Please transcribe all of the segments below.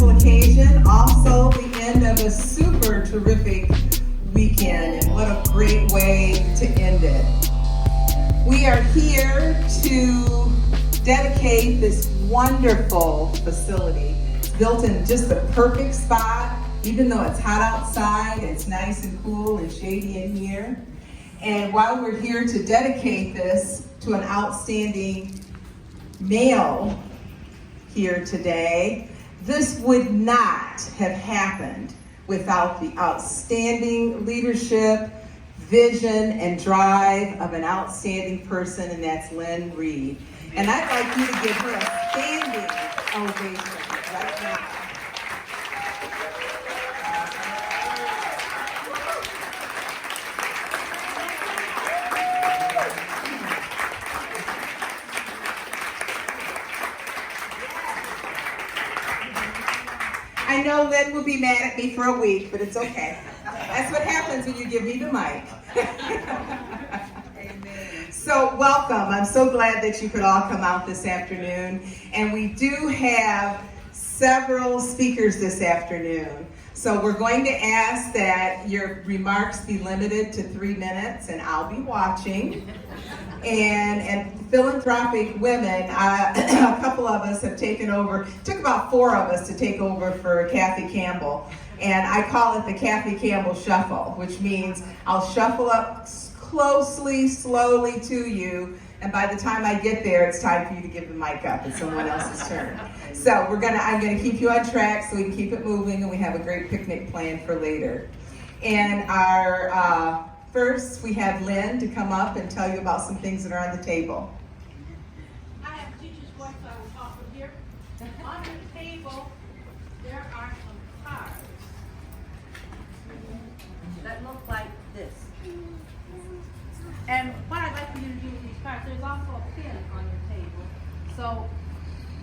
wonderful occasion, also the end of a super terrific weekend, and what a great way to end it. We are here to dedicate this wonderful facility. It's built in just the perfect spot. Even though it's hot outside, it's nice and cool and shady in here. And while we're here to dedicate this to an outstanding male here today, this would not have happened without the outstanding leadership, vision, and drive of an outstanding person, and that's Lynn Reed. And I'd like you to give her a standing ovation right now. I know Lynn will be mad at me for a week, but it's okay. That's what happens when you give me the mic. Amen. So welcome. I'm so glad that you could all come out this afternoon. And we do have several speakers this afternoon. So we're going to ask that your remarks be limited to 3 minutes, and I'll be watching. And philanthropic women, a couple of us have taken over. It took about 4 of us to take over for Kathy Campbell. And I call it the Kathy Campbell Shuffle, which means I'll shuffle up closely, slowly to you. And by the time I get there, it's time for you to give the mic up. It's someone else's turn. So I'm gonna keep you on track so we can keep it moving, and we have a great picnic planned for later. And our first, we have Lynn to come up and tell you about some things that are on the table. I have teacher's voice, so I will talk from here. On the table, there are some cards that look like this. And what I'd like for you to do with these cards, there's also a pen on your table. So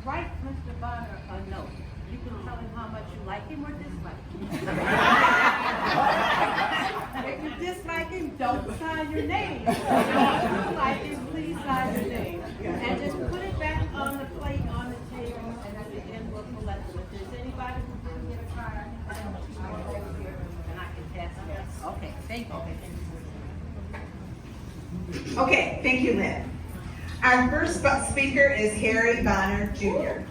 write Mr. Bonner a note. You can tell him how much you like him or dislike him. If you dislike him, don't sign your name. If you like him, please sign your name. And just put it back on the plate on the table, and at the end we'll collect them. If there's anybody who didn't get a card, I don't know, she's over here, and I can pass it. Okay, thank you. Okay, thank you, Lynn. Our first speaker is Harry Bonner, Jr.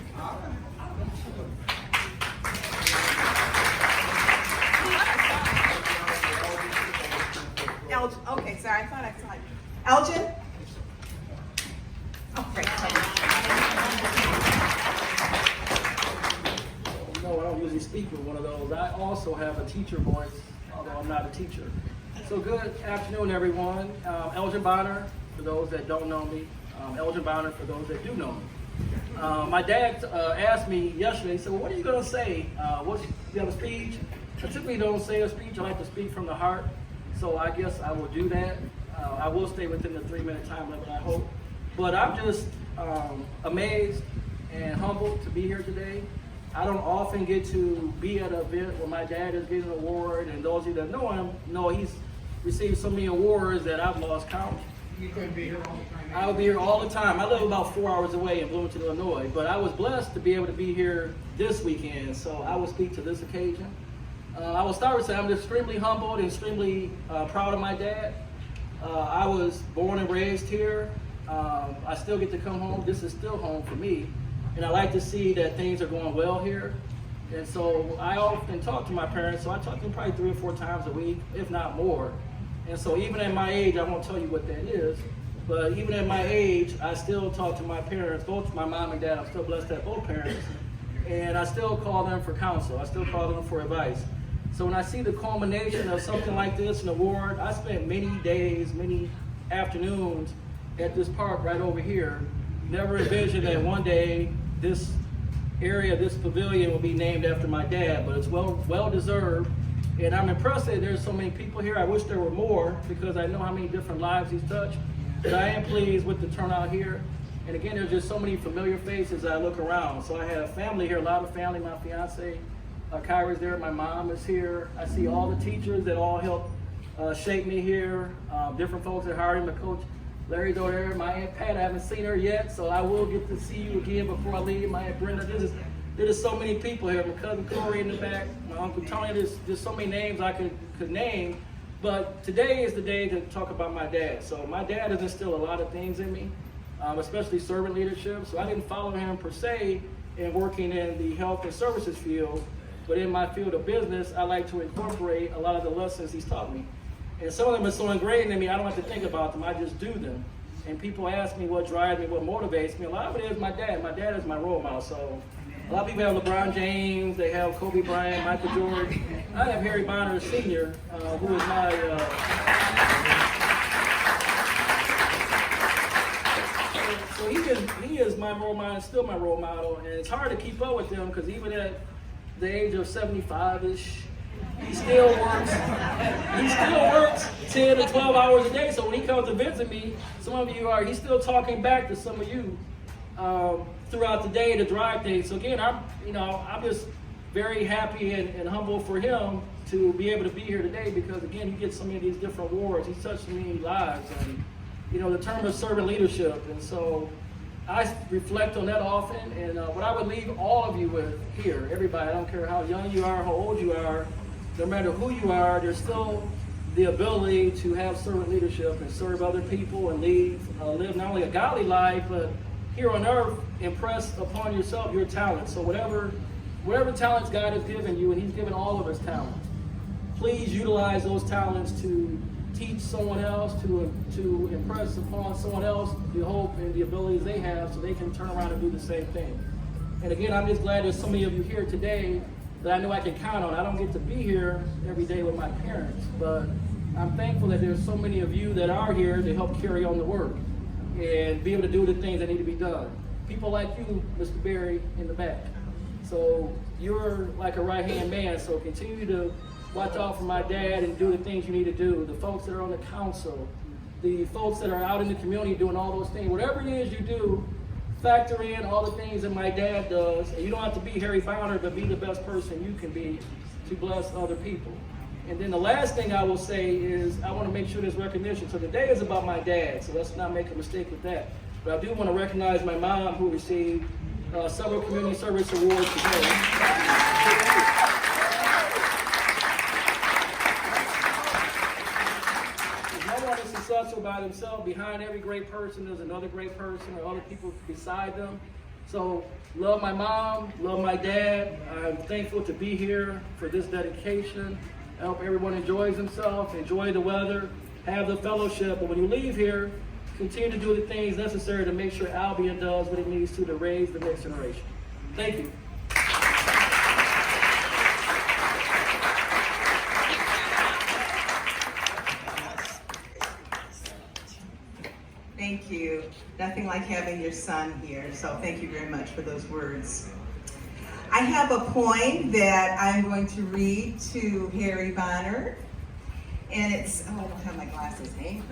Okay, sorry, I thought I saw you. Elgin? Oh, great. No, I don't usually speak with one of those. I also have a teacher voice, although I'm not a teacher. So good afternoon, everyone. Elgin Bonner, for those that don't know me. Elgin Bonner, for those that do know me. My dad asked me yesterday, he said, well, what are you going to say? Do you have a speech? I typically don't say a speech. I like to speak from the heart. So I guess I will do that. I will stay within the 3-minute time limit, I hope. But I'm just amazed and humbled to be here today. I don't often get to be at an event where my dad is getting an award, and those of you that know him know he's received so many awards that I've lost count. You couldn't be here all the time. I will be here all the time. I live about 4 hours away in Bloomington, Illinois, but I was blessed to be able to be here this weekend, so I will speak to this occasion. I will start with saying I'm extremely humbled and extremely proud of my dad. I was born and raised here. I still get to come home. This is still home for me. And I like to see that things are going well here. And so I often talk to my parents, so I talk to them probably 3 or 4 times a week, if not more. And so even at my age, I won't tell you what that is, but even at my age, I still talk to my parents, both my mom and dad. I'm still blessed to have both parents. And I still call them for counsel. I still call them for advice. So when I see the culmination of something like this, an award, I spent many days, many afternoons at this park right over here. Never envisioned that one day this area, this pavilion will be named after my dad, but it's well deserved. And I'm impressed that there's so many people here. I wish there were more because I know how many different lives he's touched. But I am pleased with the turnout here. And again, there's just so many familiar faces as I look around. So I have family here, a lot of family, my fiance, Kyra's there, my mom is here. I see all the teachers that all helped shape me here. Different folks that hired me, Coach Larry's over there. My Aunt Pat, I haven't seen her yet, so I will get to see you again before I leave. My Aunt Brenda, this There's so many people here. My cousin Corey in the back, my Uncle Tony. There's so many names I could name. But today is the day to talk about my dad. So my dad has instilled a lot of things in me, especially servant leadership. So I didn't follow him per se in working in the health and services field, but in my field of business, I like to incorporate a lot of the lessons he's taught me. And some of them are so ingrained in me, I don't have to think about them, I just do them. And people ask me what drives me, what motivates me. A lot of it is my dad. My dad is my role model. So a lot of people have LeBron James, they have Kobe Bryant, Michael Jordan. I have Harry Bonner Sr., who is my, so he is my role model and still my role model. And it's hard to keep up with him because even at the age of 75-ish, he still works 10 to 12 hours a day. So when he comes to visit me, some of you he's still talking back to some of you throughout the day to drive things. So again, I'm just very happy and humble for him to be able to be here today because again, he gets so many of these different awards. He's touched so many lives and the term of servant leadership. And so I reflect on that often. And what I would leave all of you with here, everybody, I don't care how young you are, how old you are, no matter who you are, there's still the ability to have servant leadership and serve other people and live not only a godly life, but here on earth, impress upon yourself your talents. So whatever talents God has given you, and He's given all of us talents, please utilize those talents to teach someone else, to impress upon someone else the hope and the abilities they have so they can turn around and do the same thing. And again, I'm just glad there's so many of you here today that I know I can count on. I don't get to be here every day with my parents, but I'm thankful that there's so many of you that are here to help carry on the work and be able to do the things that need to be done. People like you, Mr. Berry, in the back. So you're like a right-hand man, so continue to watch out for my dad and do the things you need to do. The folks that are on the council, the folks that are out in the community doing all those things, whatever it is you do, factor in all the things that my dad does. And you don't have to be Harry Bonner, but be the best person you can be to bless other people. And then the last thing I will say is I want to make sure there's recognition. So today is about my dad, so let's not make a mistake with that. But I do want to recognize my mom, who received several community service awards today. No one is successful by themselves. Behind every great person, there's another great person or other people beside them. So love my mom, love my dad. I'm thankful to be here for this dedication. I hope everyone enjoys themselves, enjoy the weather, have the fellowship. But when you leave here, continue to do the things necessary to make sure Albion does what it needs to raise the next generation. Thank you. Thank you. Nothing like having your son here, so thank you very much for those words. I have a poem that I'm going to read to Harry Bonner, and it's, I don't have my glasses, hey?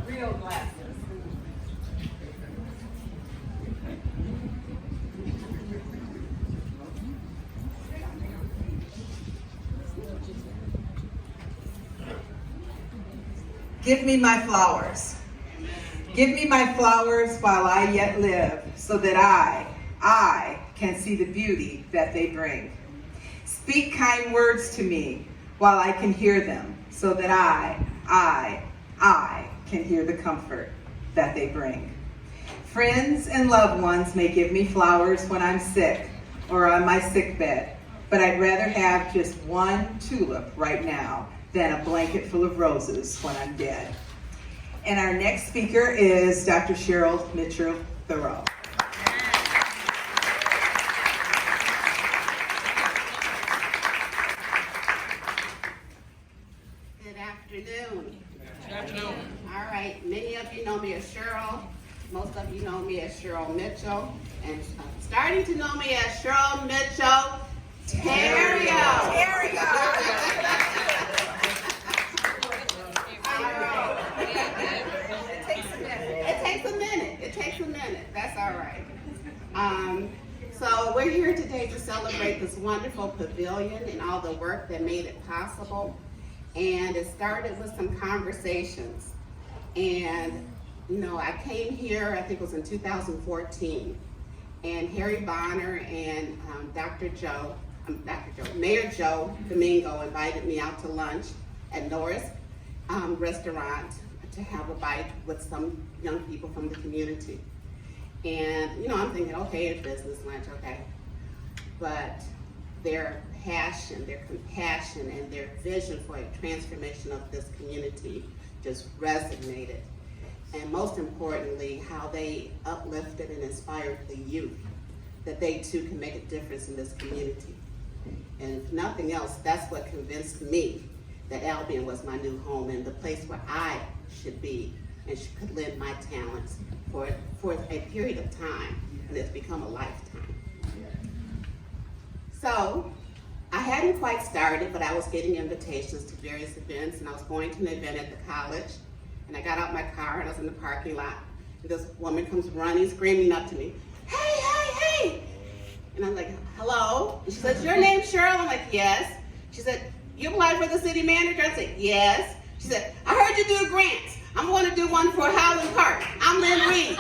Real glasses. Give me my flowers. Give me my flowers while I yet live, so that I can see the beauty that they bring. Speak kind words to me while I can hear them, so that I can hear the comfort that they bring. Friends and loved ones may give me flowers when I'm sick or on my sick bed, but I'd rather have just one tulip right now than a blanket full of roses when I'm dead. And our next speaker is Dr. Cheryl Mitchell-Thoreau. Good afternoon. Good afternoon. All right, many of you know me as Cheryl. Most of you know me as Cheryl Mitchell. And starting to know me as Cheryl Mitchell Terrio. It takes a minute. That's all right. So we're here today to celebrate this wonderful pavilion and all the work that made it possible. And it started with some conversations. And, I came here, I think it was in 2014. and Harry Bonner and Mayor Joe Domingo invited me out to lunch at Norris restaurant to have a bite with some young people from the community. And, you know, I'm thinking, okay, it's business lunch, okay. But their passion, their compassion, and their vision for a transformation of this community just resonated. And most importantly, how they uplifted and inspired the youth, that they too can make a difference in this community. And if nothing else, that's what convinced me that Albion was my new home and the place where I should be and could lend my talents for a period of time, and it's become a lifetime. So I hadn't quite started, but I was getting invitations to various events, and I was going to an event at the college, and I got out my car and I was in the parking lot, and this woman comes running, screaming up to me, "Hey, hey, hey!" And I'm like, "Hello?" And she says, "Your name's Cheryl?" I'm like, "Yes." She said, "You applied for the city manager?" I said, "Yes." She said, "I heard you do grants. I'm going to do one for Holland Park. I'm Lynn Reed."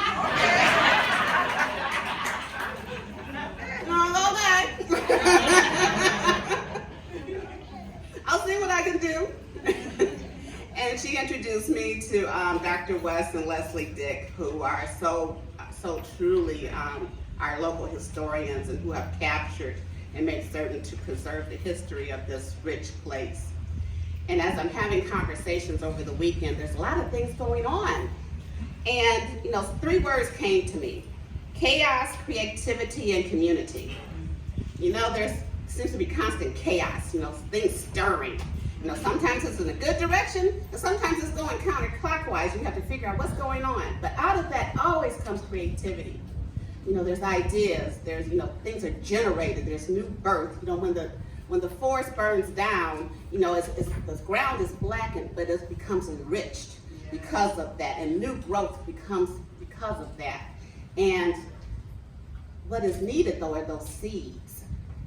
I'll see what I can do. And she introduced me to Dr. West and Leslie Dick, who are so truly our local historians and who have captured and made certain to preserve the history of this rich place. And as I'm having conversations over the weekend, there's a lot of things going on. And, you know, 3 words came to me: chaos, creativity, and community. You know, there seems to be constant chaos, you know, things stirring. You know, sometimes it's in a good direction, and sometimes it's going counterclockwise. You have to figure out what's going on. But out of that always comes creativity. You know, there's ideas, there's, you know, things are generated, there's new birth. You know, when the forest burns down, you know, the ground is blackened, but it becomes enriched because of that, and new growth becomes because of that. And what is needed, though, are those seeds,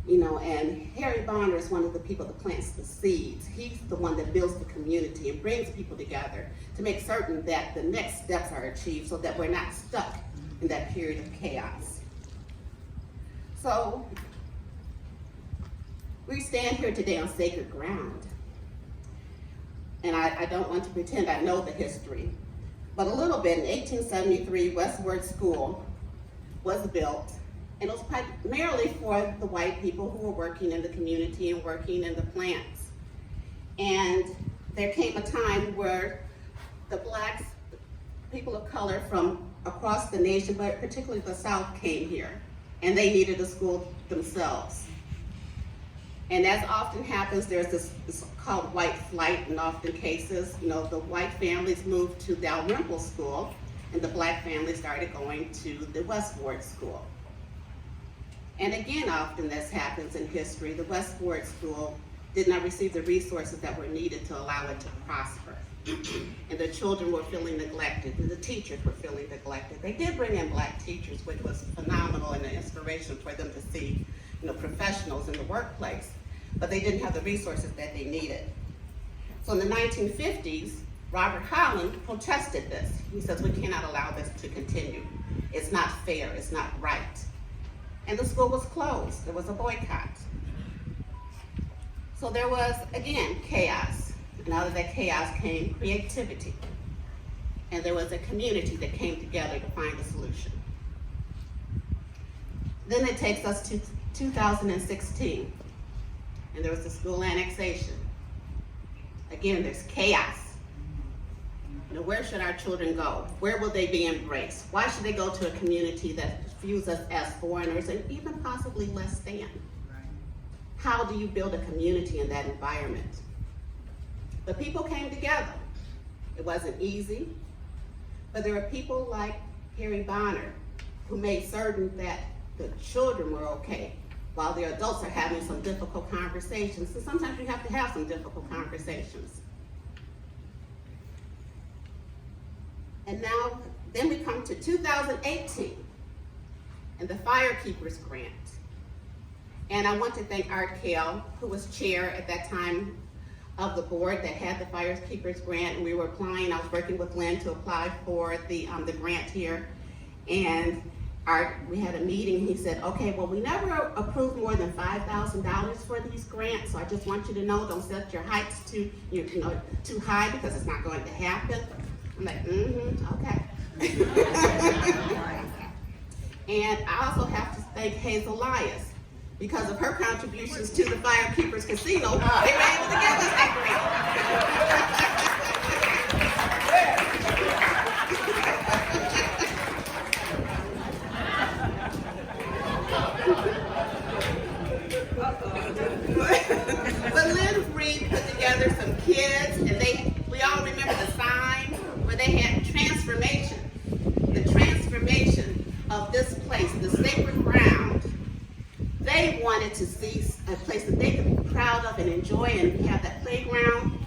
you know, and Harry Bonner is one of the people that plants the seeds. He's the one that builds the community and brings people together to make certain that the next steps are achieved so that we're not stuck in that period of chaos. So, we stand here today on sacred ground. And I don't want to pretend I know the history, but a little bit. In 1873, Westward School was built, and it was primarily for the white people who were working in the community and working in the plants. And there came a time where the blacks, people of color from across the nation, but particularly the South, came here, and they needed a school themselves. And as often happens, there's this called white flight in often cases. You know, the white families moved to Dalrymple School, and the black families started going to the Westward School. And again, often this happens in history. The Westward School did not receive the resources that were needed to allow it to prosper. And the children were feeling neglected, and the teachers were feeling neglected. They did bring in black teachers, which was phenomenal and an inspiration for them to see, you know, professionals in the workplace. But they didn't have the resources that they needed. So in the 1950s, Robert Holland protested this. He says, "We cannot allow this to continue. It's not fair, it's not right." And the school was closed. There was a boycott. So there was, again, chaos. And out of that chaos came creativity. And there was a community that came together to find a solution. Then it takes us to 2016. And there was the school annexation. Again, there's chaos. You know, where should our children go? Where will they be embraced? Why should they go to a community that views us as foreigners and even possibly less than? How do you build a community in that environment? But people came together. It wasn't easy, but there were people like Harry Bonner who made certain that the children were okay, while the adults are having some difficult conversations. So sometimes you have to have some difficult conversations. And now, then we come to 2018 and the Firekeepers Grant. And I want to thank Art Kell, who was chair at that time of the board that had the Firekeepers Grant, and we were applying. I was working with Lynn to apply for the grant here. And we had a meeting, he said, okay, well, we never approved more than $5,000 for these grants, so I just want you to know, don't set your heights too high because it's not going to happen. I'm like, okay. And I also have to thank Hazel Elias because of her contributions to the Firekeepers Casino. They were able to give us that grant. But Lynn Reed put together some kids, and we all remember the signs where they had transformation. The transformation of this place, the sacred ground. They wanted to see a place that they could be proud of and enjoy, and we have that playground.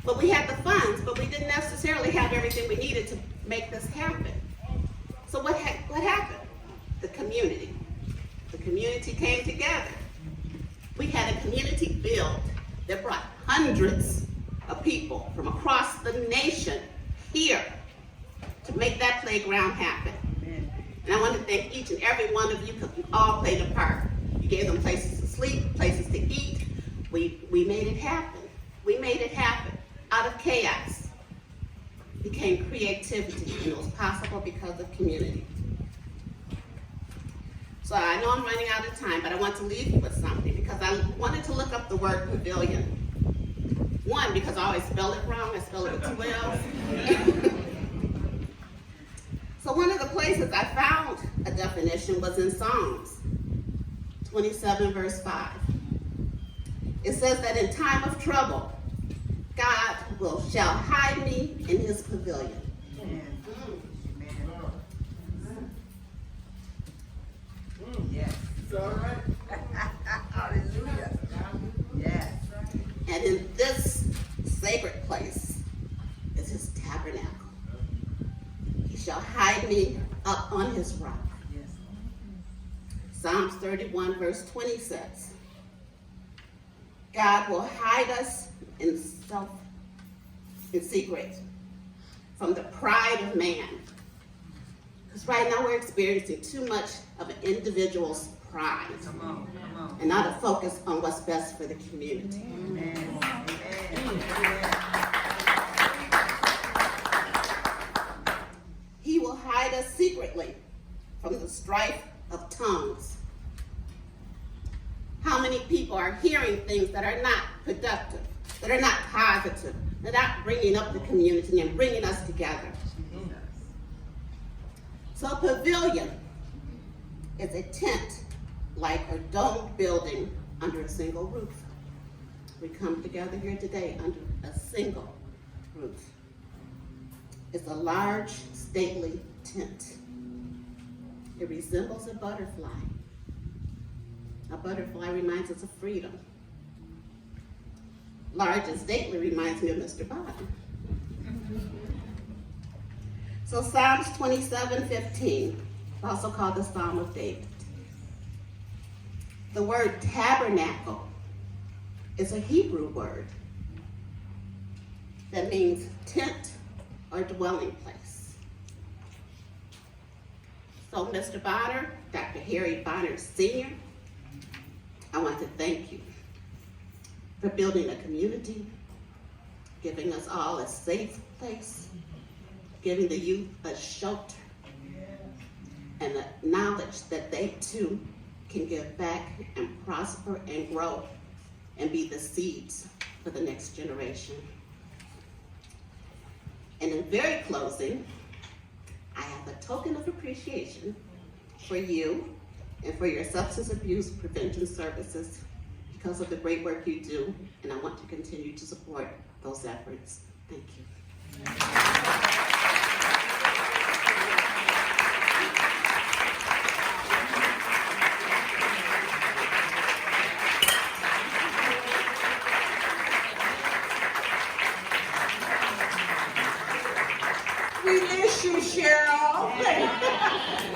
But we had the funds, but we didn't necessarily have everything we needed to make this happen. So what happened? The community. The community came together. We had a community build that brought hundreds of people from across the nation here to make that playground happen. And I want to thank each and every one of you because we all played a part. You gave them places to sleep, places to eat. We made it happen. We made it happen. Out of chaos became creativity, and it was possible because of community. So I know I'm running out of time, but I want to leave you with something because I wanted to look up the word pavilion. One, because I always spell it wrong. I spell it with 2 L's. So one of the places I found a definition was in Psalms 27, verse 5. It says that in time of trouble, God shall hide me in his pavilion. Yes. It's all right. Hallelujah. Yes. And in this sacred place is his tabernacle. He shall hide me up on his rock. Yes. Psalms 31 verse 20 says, God will hide us in secret from the pride of man. Because right now we're experiencing too much of an individual's pride. Come on. And not a focus on what's best for the community. Amen. He will hide us secretly from the strife of tongues. How many people are hearing things that are not productive, that are not positive, that are not bringing up the community and bringing us together? So a pavilion is a tent like a domed building under a single roof. We come together here today under a single roof. It's a large, stately tent. It resembles a butterfly. A butterfly reminds us of freedom. Large and stately reminds me of Mr. Biden. So Psalms 27:15, also called the Psalm of David. The word tabernacle is a Hebrew word that means tent or dwelling place. So Mr. Bonner, Dr. Harry Bonner Sr., I want to thank you for building a community, giving us all a safe place, giving the youth a shelter, and the knowledge that they too can give back and prosper and grow and be the seeds for the next generation. And in very closing, I have a token of appreciation for you and for your substance abuse prevention services because of the great work you do, and I want to continue to support those efforts. Thank you. We miss you, Cheryl,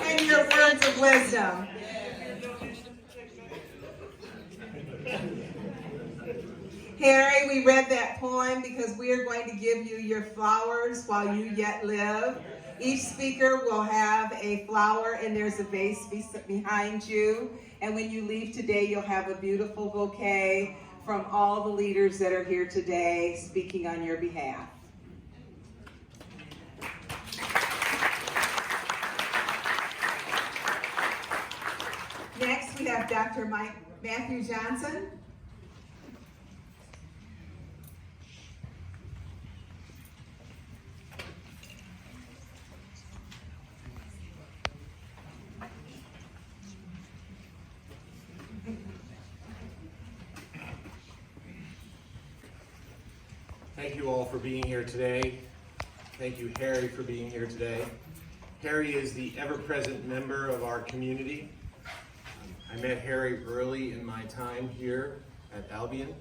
and your words of wisdom. Harry, we read that poem because we are going to give you your flowers while you yet live. Each speaker will have a flower and there's a vase behind you. And when you leave today, you'll have a beautiful bouquet from all the leaders that are here today speaking on your behalf. Next, we have Dr. Matthew Johnson. Thank you all for being here today. Thank you, Harry, for being here today. Harry is the ever-present member of our community. I met Harry early in my time here at Albion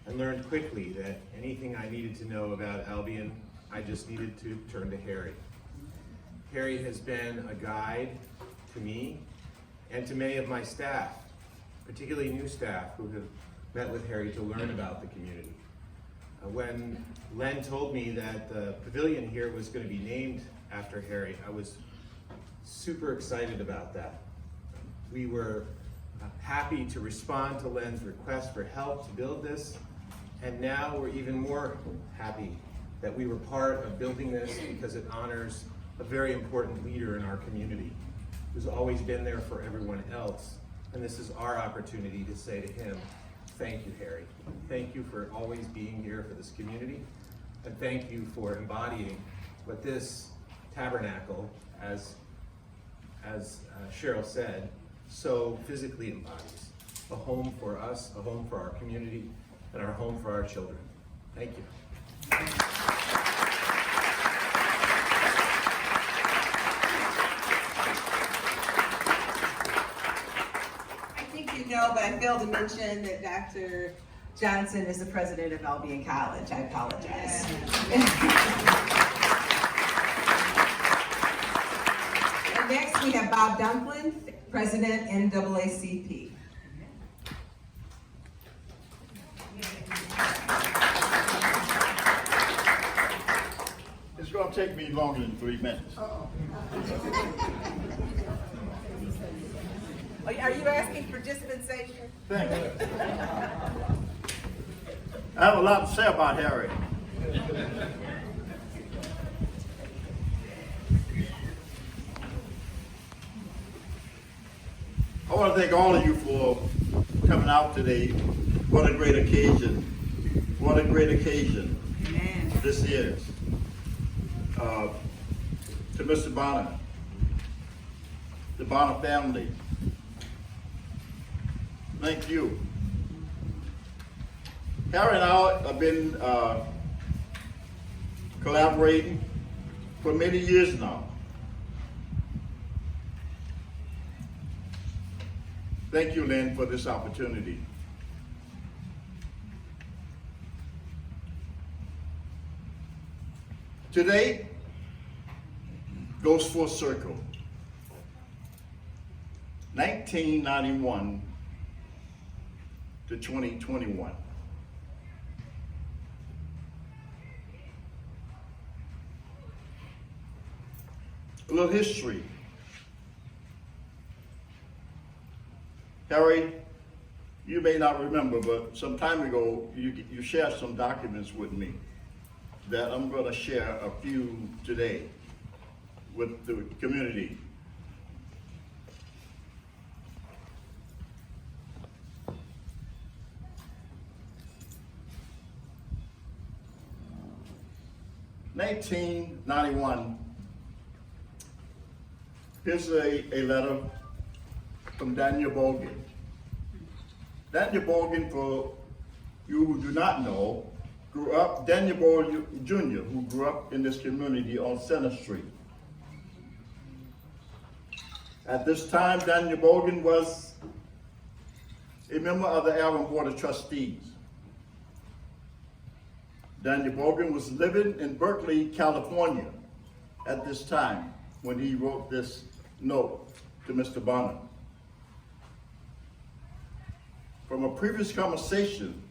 and learned quickly that anything I needed to know about Albion, I just needed to turn to Harry. Harry has been a guide to me and to many of my staff, particularly new staff who have met with Harry to learn about the community. When Len told me that the pavilion here was going to be named after Harry, I was super excited about that. We were happy to respond to Len's request for help to build this, and now we're even more happy that we were part of building this because it honors a very important leader in our community who's always been there for everyone else, and this is our opportunity to say to him, thank you, Harry. Thank you for always being here for this community, and thank you for embodying what this tabernacle, as Cheryl said, so physically embodies. A home for us, a home for our community, and our home for our children. Thank you. I think you know, but I failed to mention that Dr. Johnson is the president of Albion College. I apologize. And next we have Bob Dunklin, president NAACP. It's going to take me longer than 3 minutes. Are you asking for dispensation? Thank you. I have a lot to say about Harry. I want to thank all of you for coming out today. What a great occasion. What a great occasion this is. To Mr. Bonner, the Bonner family, thank you. Harry and I have been collaborating for many years now. Thank you, Lynn, for this opportunity. Today goes full circle. 1991 to 2021. A little history. Harry, you may not remember, but some time ago, you shared some documents with me that I'm going to share a few today with the community. In 1991, here's a letter from Daniel Bogan. Daniel Bogan, for you who do not know, Daniel Bogan Jr., who grew up in this community on Center Street. At this time, Daniel Bogan was a member of the Albion Board of Trustees. Daniel Bogan was living in Berkeley, California at this time when he wrote this note to Mr. Bonner. From a previous conversation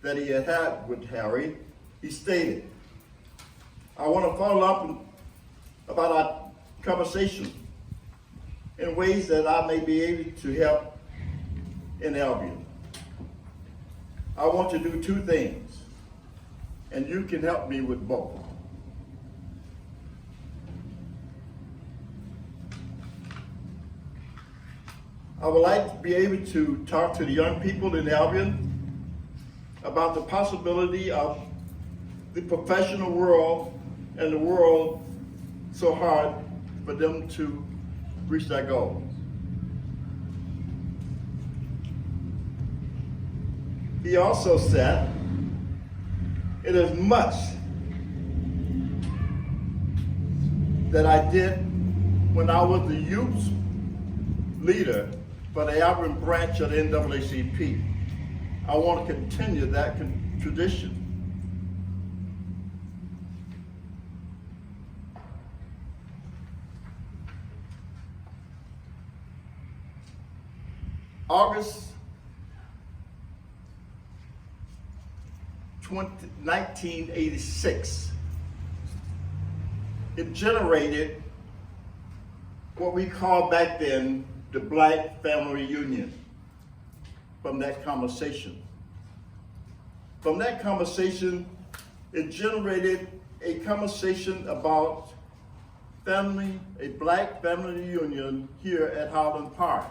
that he had had with Harry, he stated, I want to follow up about our conversation in ways that I may be able to help in Albion. I want to do two things, and you can help me with both. I would like to be able to talk to the young people in Albion about the possibility of the professional world and the world so hard for them to reach their goals. He also said, it is much that I did when I was the youth leader for the Albion branch of the NAACP. I want to continue that tradition. August 1986, it generated what we called back then the Black Family Reunion from that conversation. From that conversation, it generated a conversation about family, a Black family reunion here at Holland Park.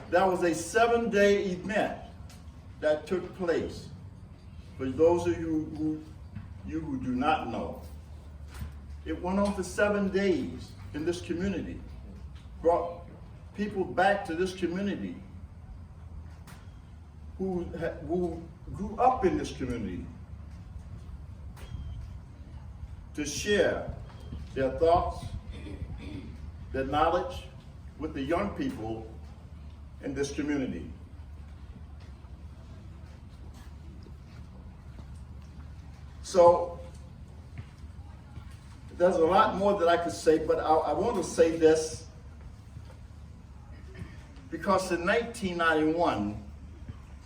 That was a 7-day event that took place. For those of you who do not know, it went on for 7 days in this community, brought people back to this community who grew up in this community to share their thoughts, their knowledge with the young people in this community. So there's a lot more that I could say, but I want to say this because in 1991,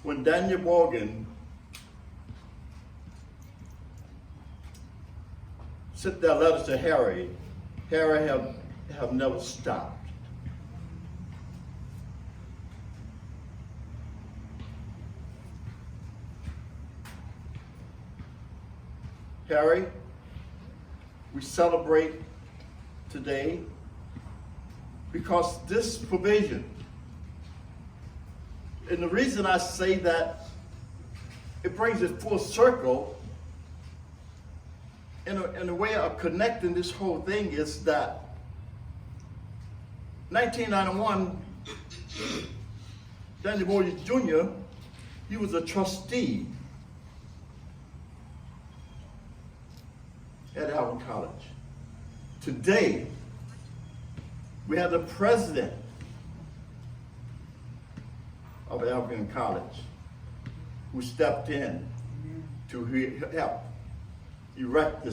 when Daniel Morgan sent that letter to Harry, Harry have never stopped. Harry, we celebrate today because this provision, and the reason I say that, it brings it full circle in a way of connecting this whole thing is that 1991, Daniel Morgan Jr., he was a trustee at Albion College. Today, we have the president of Albion College who stepped in to help erect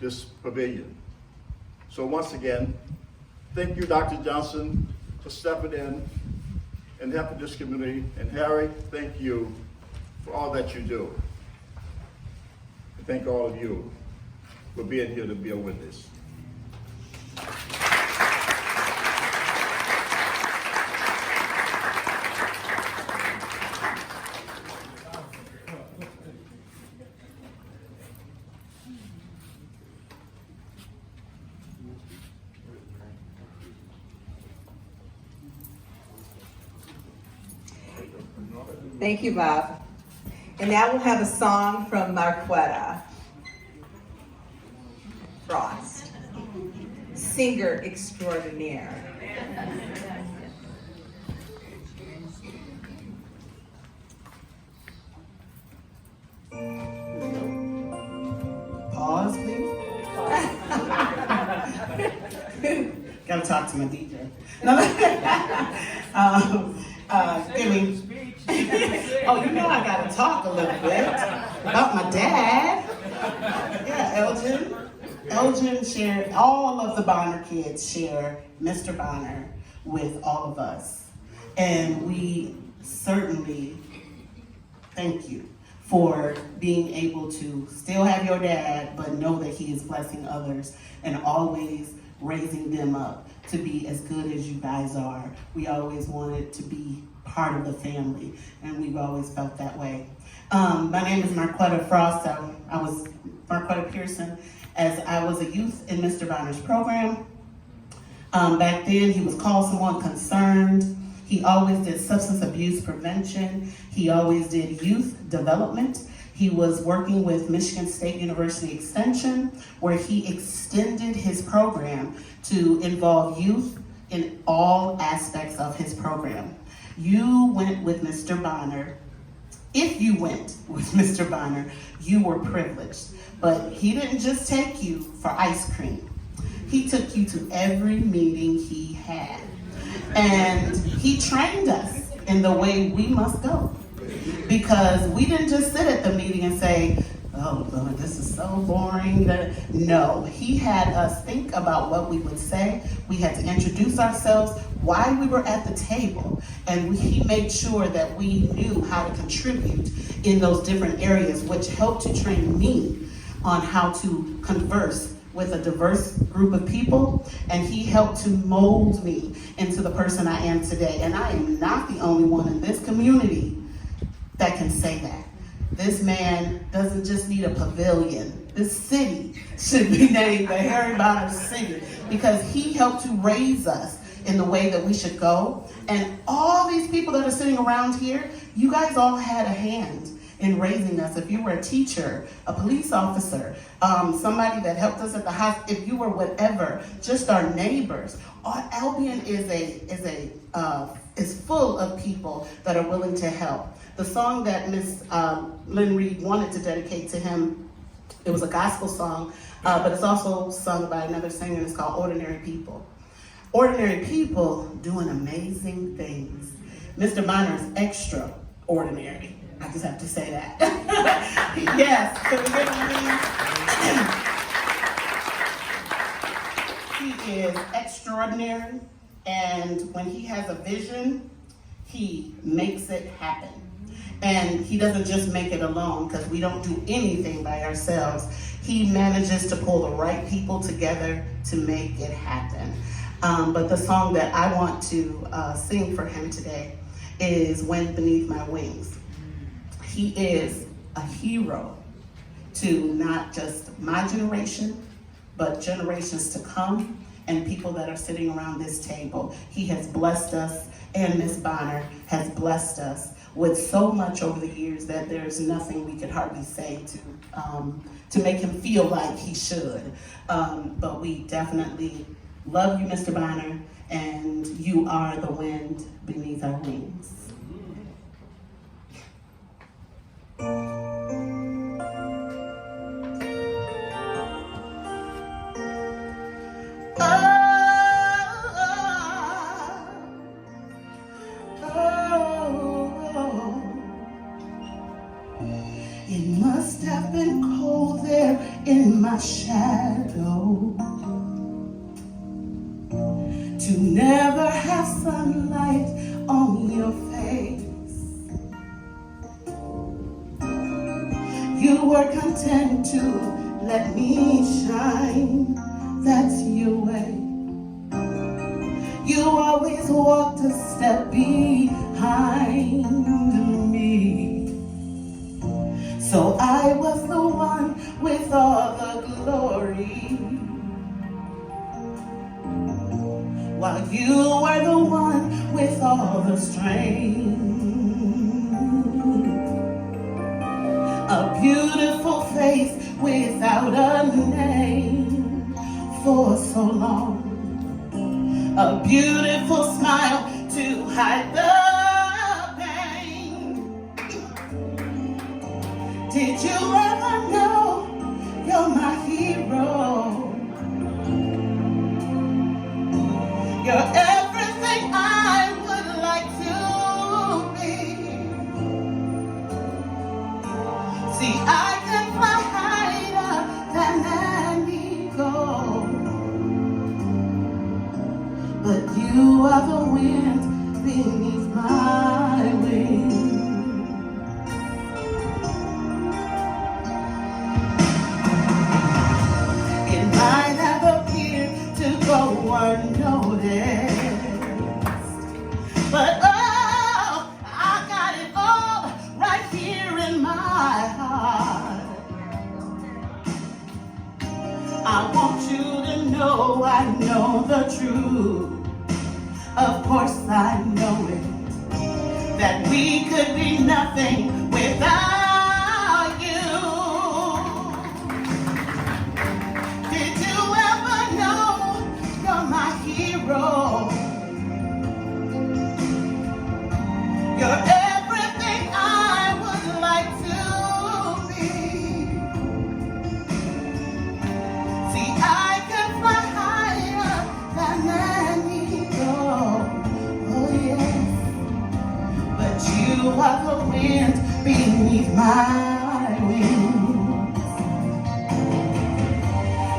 this pavilion. So once again, thank you, Dr. Johnson, for stepping in and helping this community. And Harry, thank you for all that you do. And thank all of you for being here to be a witness. Thank you, Bob. And now we'll have a song from Marquetta Frost, singer extraordinaire. Pause, please. Gotta talk to my DJ. Give me. Oh, you know I gotta talk a little bit about my dad. Yeah, Elgin shared, all of the Bonner kids share Mr. Bonner with all of us. And we certainly thank you for being able to still have your dad, but know that he is blessing others and always raising them up to be as good as you guys are. We always wanted to be part of the family, and we've always felt that way. My name is Marquetta Frost. I was Marquetta Pearson as I was a youth in Mr. Bonner's program. Back then, he was called someone concerned. He always did substance abuse prevention. He always did youth development. He was working with Michigan State University Extension, where he extended his program to involve youth in all aspects of his program. You went with Mr. Bonner. If you went with Mr. Bonner, you were privileged. But he didn't just take you for ice cream. He took you to every meeting he had. And he trained us in the way we must go. Because we didn't just sit at the meeting and say, oh Lord, this is so boring. No, he had us think about what we would say. We had to introduce ourselves, why we were at the table, and he made sure that we knew how to contribute in those different areas, which helped to train me on how to converse with a diverse group of people, and he helped to mold me into the person I am today. And I am not the only one in this community that can say that. This man doesn't just need a pavilion. This city should be named the Harry Bonner City, because he helped to raise us in the way that we should go. And all these people that are sitting around here, you guys all had a hand in raising us. If you were a teacher, a police officer, somebody that helped us at the hospital, if you were whatever, just our neighbors. Albion is full of people that are willing to help. The song that Miss Lynn Reed wanted to dedicate to him, it was a gospel song, but it's also sung by another singer. It's called Ordinary People. Ordinary people doing amazing things. Mr. Bonner is extraordinary. I just have to say that. Yes, can we get him? He is extraordinary, and when he has a vision, he makes it happen. And he doesn't just make it alone, because we don't do anything by ourselves. He manages to pull the right people together to make it happen. But the song that I want to sing for him today is Wind Beneath My Wings. He is a hero to not just my generation, but generations to come and people that are sitting around this table. He has blessed us, and Ms. Bonner has blessed us with so much over the years that there's nothing we could hardly say to make him feel like he should. But we definitely love you, Mr. Bonner, and you are the wind beneath our wings. It must have been cold there in my shadow to never have sunlight on your face. You were content to let me shine, that's your way. You always walked a step behind me. So I was the one with all the glory, while you were the one with all the strength. A beautiful face without a name for so long. A beautiful smile to hide the pain. Did you ever know you're my hero? You're everything I would like to be. See, I can fly higher than an eagle, but you are the wind beneath my wings. I know the truth. Of course I know it, that we could be nothing without you. Did you ever know you're my hero? You're everything I would like to be. See, I can fly higher than an eagle. Oh yes, but you are the wind beneath my wings.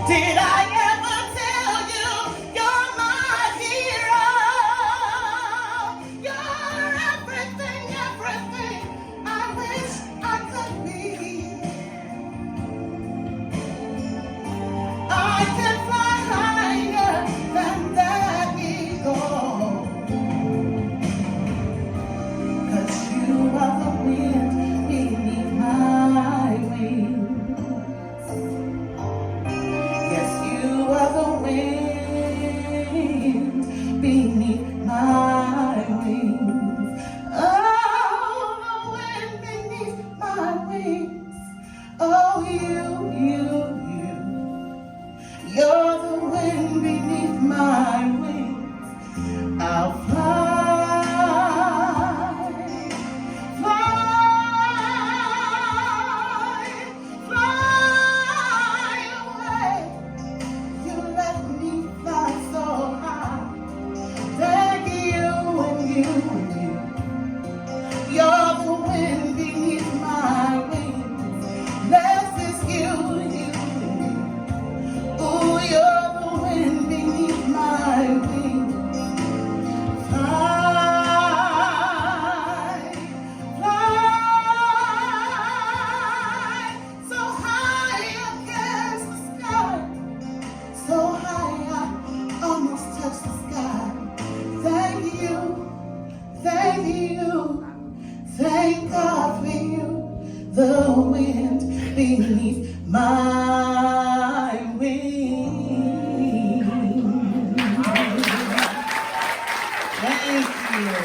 Did I ever tell you you're my hero? You're everything, everything I wish I could be. I can fly higher than that eagle. 'Cause you are the wind beneath my wings. Yes, you are the wind beneath my wings. Oh, the wind beneath my wings. Oh, you. You're the wind beneath my wings. I'll fly, fly away. You let me fly so high. Thank you and you. You're the wind beneath my wings. Bless is you. Oh, you're the wind beneath my wings. Fly, so high against the sky. So high I almost touch the sky. Thank you, thank God for you, the wind beneath my wings. Thank you.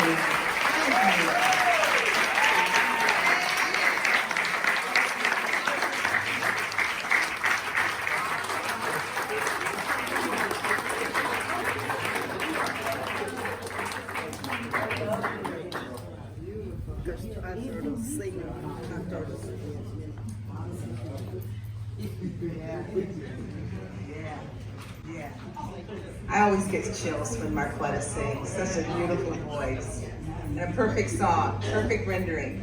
Yeah. I always get chills when Marquetta sings. Such a beautiful voice. And a perfect song, perfect rendering.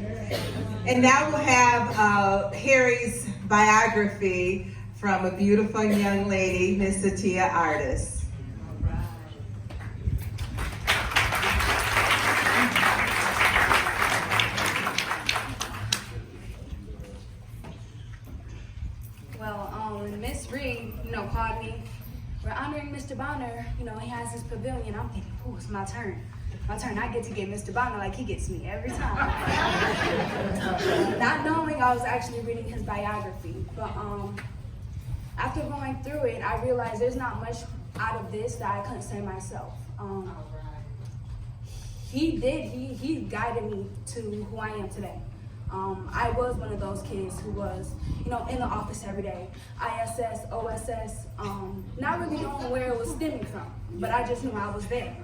And now we'll have Harry's biography from a beautiful young lady, Miss Atia Artis. Well, Miss Reed, called me. We're honoring Mr. Bonner. He has his pavilion. I'm thinking, ooh, it's my turn. My turn. I get to get Mr. Bonner like he gets me every time. Not knowing I was actually reading his biography. But after going through it, I realized there's not much out of this that I couldn't say myself. He guided me to who I am today. I was one of those kids who was, in the office every day, ISS, OSS, not really knowing where it was stemming from, but I just knew I was there.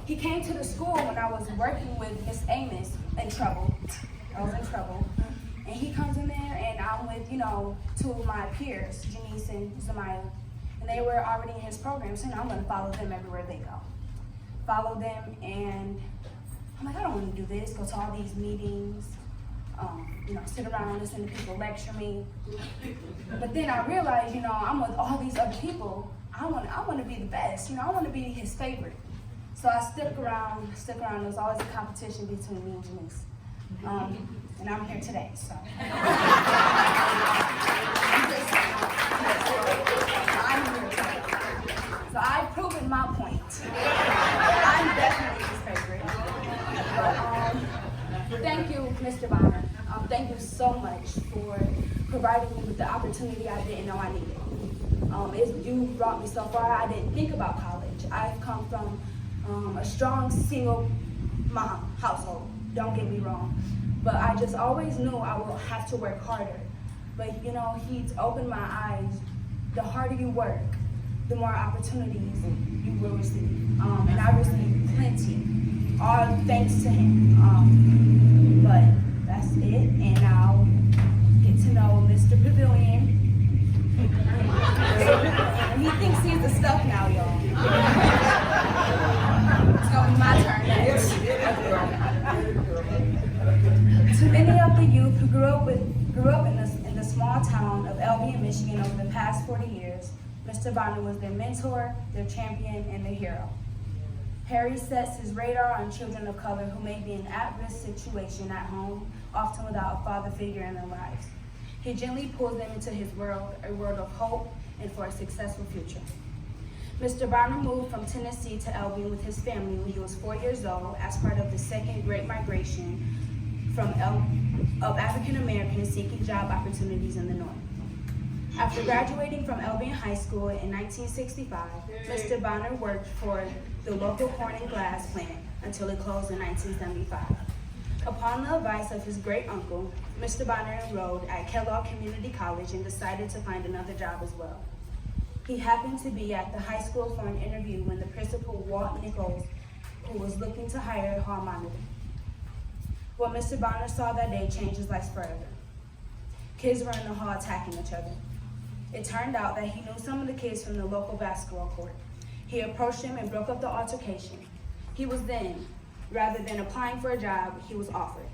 He came to the school when I was working with Miss Amos in trouble. I was in trouble. And he comes in there and I'm with, two of my peers, Janice and Zamaya, and they were already in his program, so I'm gonna follow them everywhere they go. Follow them, and I'm like, I don't want to do this, go to all these meetings, sit around and listen to people lecture me. But then I realized, I'm with all these other people. I want to be the best, I want to be his favorite. So I stuck around. There was always a competition between me and Janice. And I'm here today, so. I'm here today. So I've proven my point. I'm definitely his favorite. But, thank you, Mr. Bonner. Thank you so much for providing me with the opportunity I didn't know I needed. You brought me so far. I didn't think about college. I've come from a strong single mom household. Don't get me wrong, but I just always knew I would have to work harder. But you know, he's opened my eyes. The harder you work, the more opportunities you will receive. And I received plenty, all thanks to him. But that's it, and I'll get to know Mr. Pavilion. And he thinks he's the stuff now, y'all. It's gonna be my turn next. To many of the youth who grew up in the small town of Albion, Michigan over the past 40 years, Mr. Bonner was their mentor, their champion, and their hero. Harry sets his radar on children of color who may be in an at-risk situation at home, often without a father figure in their lives. He gently pulls them into his world, a world of hope and for a successful future. Mr. Bonner moved from Tennessee to Albion with his family when he was 4 years old as part of the second Great Migration of African Americans seeking job opportunities in the North. After graduating from Albion High School in 1965, Mr. Bonner worked for the local corn and glass plant until it closed in 1975. Upon the advice of his great uncle, Mr. Bonner enrolled at Kellogg Community College and decided to find another job as well. He happened to be at the high school for an interview when the principal, Walt Nichols, who was looking to hire a hall monitor. What Mr. Bonner saw that day changed his life forever. Kids were in the hall attacking each other. It turned out that he knew some of the kids from the local basketball court. He approached them and broke up the altercation. He was then, rather than applying for a job, he was offered.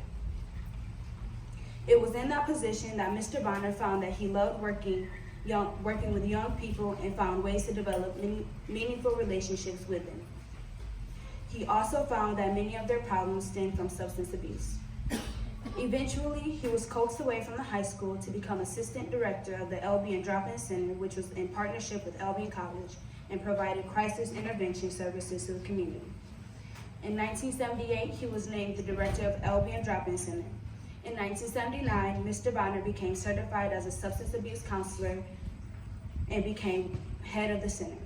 It was in that position that Mr. Bonner found that he loved working with young people and found ways to develop meaningful relationships with them. He also found that many of their problems stemmed from substance abuse. Eventually, he was coaxed away from the high school to become assistant director of the Albion Drop-In Center, which was in partnership with Albion College and provided crisis intervention services to the community. In 1978, he was named the director of Albion Drop-In Center. In 1979, Mr. Bonner became certified as a substance abuse counselor and became head of the center.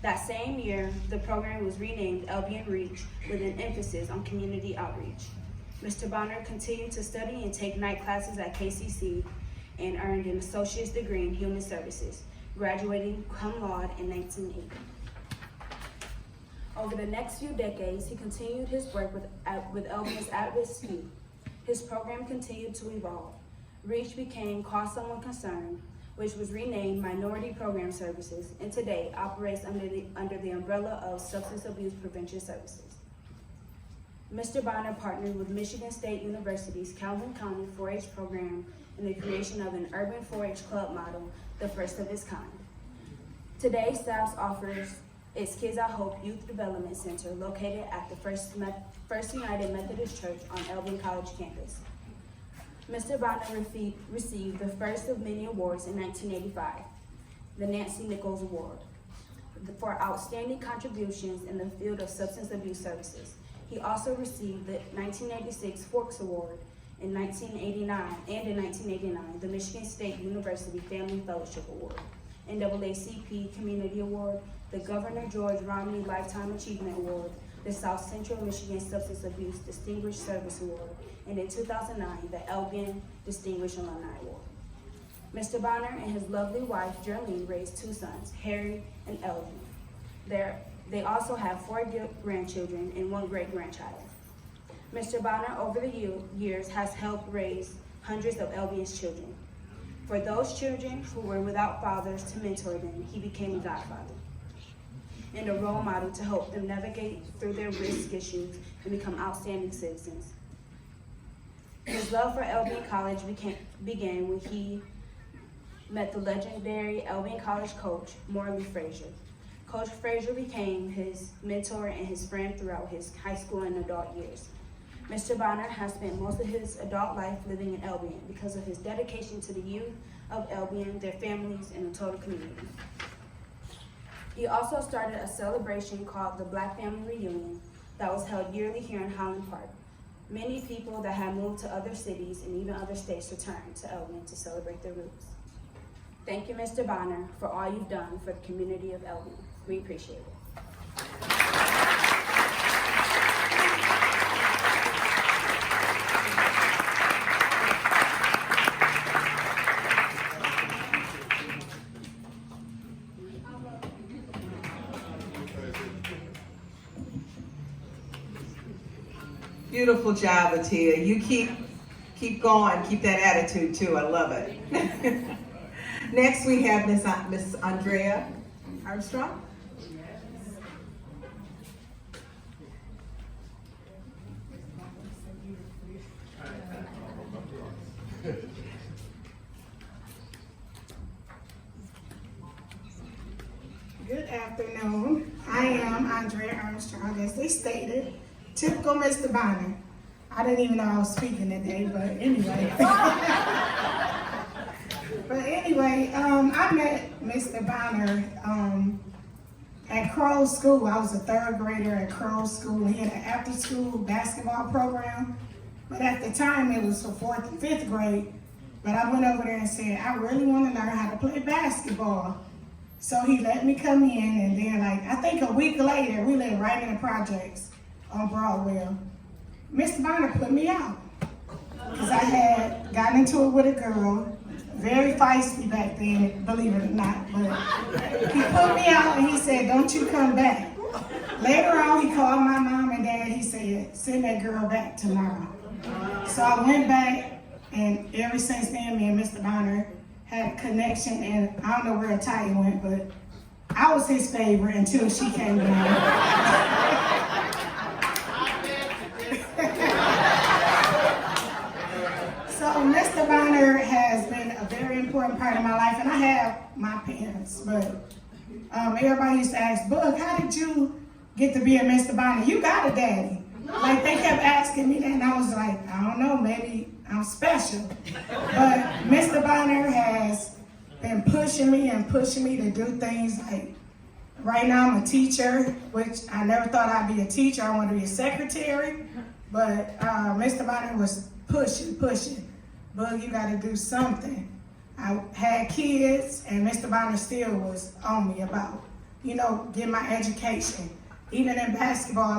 That same year, the program was renamed Albion Reach with an emphasis on community outreach. Mr. Bonner continued to study and take night classes at KCC and earned an associate's degree in human services, graduating cum laude in 1980. Over the next few decades, he continued his work with Albion's at-risk youth. His program continued to evolve. REACH became Call Someone Concerned, which was renamed Minority Program Services, and today operates under the umbrella of Substance Abuse Prevention Services. Mr. Bonner partnered with Michigan State University's Calhoun County 4-H program in the creation of an urban 4-H club model, the first of its kind. Today, SAPS offers its Kids I Hope Youth Development Center located at the First United Methodist Church on Albion College campus. Mr. Bonner received the first of many awards in 1985, the Nancy Nichols Award, for outstanding contributions in the field of substance abuse services. He also received the 1986 Forks Award in 1989, and in 1989, the Michigan State University Family Fellowship Award, NAACP Community Award, the Governor George Romney Lifetime Achievement Award, the South Central Michigan Substance Abuse Distinguished Service Award, and in 2009, the Albion Distinguished Alumni Award. Mr. Bonner and his lovely wife, Jerlene, raised two sons, Harry and Albion. They also have 4 grandchildren and 1 great-grandchild. Mr. Bonner, over the years, has helped raise hundreds of Albion's children. For those children who were without fathers to mentor them, he became a godfather and a role model to help them navigate through their risk issues and become outstanding citizens. His love for Albion College began when he met the legendary Albion College coach, Morley Frazier. Coach Frazier became his mentor and his friend throughout his high school and adult years. Mr. Bonner has spent most of his adult life living in Albion because of his dedication to the youth of Albion, their families, and the total community. He also started a celebration called the Black Family Reunion that was held yearly here in Holland Park. Many people that had moved to other cities and even other states returned to Albion to celebrate their roots. Thank you, Mr. Bonner, for all you've done for the community of Albion. We appreciate it. Beautiful job, Atia. You keep going. Keep that attitude too. I love it. Next, we have Miss Andrea Armstrong. Good afternoon. I am Andrea Armstrong, as they stated. Typical Mr. Bonner. I didn't even know I was speaking today, but anyway. I met Mr. Bonner at Crow School. I was a third grader at Crow School. He had an after-school basketball program, but at the time it was for 4th and 5th grade. But I went over there and said, I really want to learn how to play basketball. So he let me come in, and then I think a week later, we lived right in the projects on Broadwell. Mr. Bonner put me out because I had gotten into it with a girl, very feisty back then, believe it or not, but he put me out and he said, don't you come back. Later on, he called my mom and dad, he said, send that girl back tomorrow. So I went back, and ever since then, me and Mr. Bonner had a connection, and I don't know where Ty went, but I was his favorite until she came down. So Mr. Bonner has been a very important part of my life, and I have my parents, but everybody used to ask, Bug, how did you get to be a Mr. Bonner? You got a daddy. Like, they kept asking me that, and I was like, I don't know, maybe I'm special. But Mr. Bonner has been pushing me to do things like, right now I'm a teacher, which I never thought I'd be a teacher. I want to be a secretary. But Mr. Bonner was pushing. Bug, you got to do something. I had kids, and Mr. Bonner still was on me about, getting my education. Even in basketball,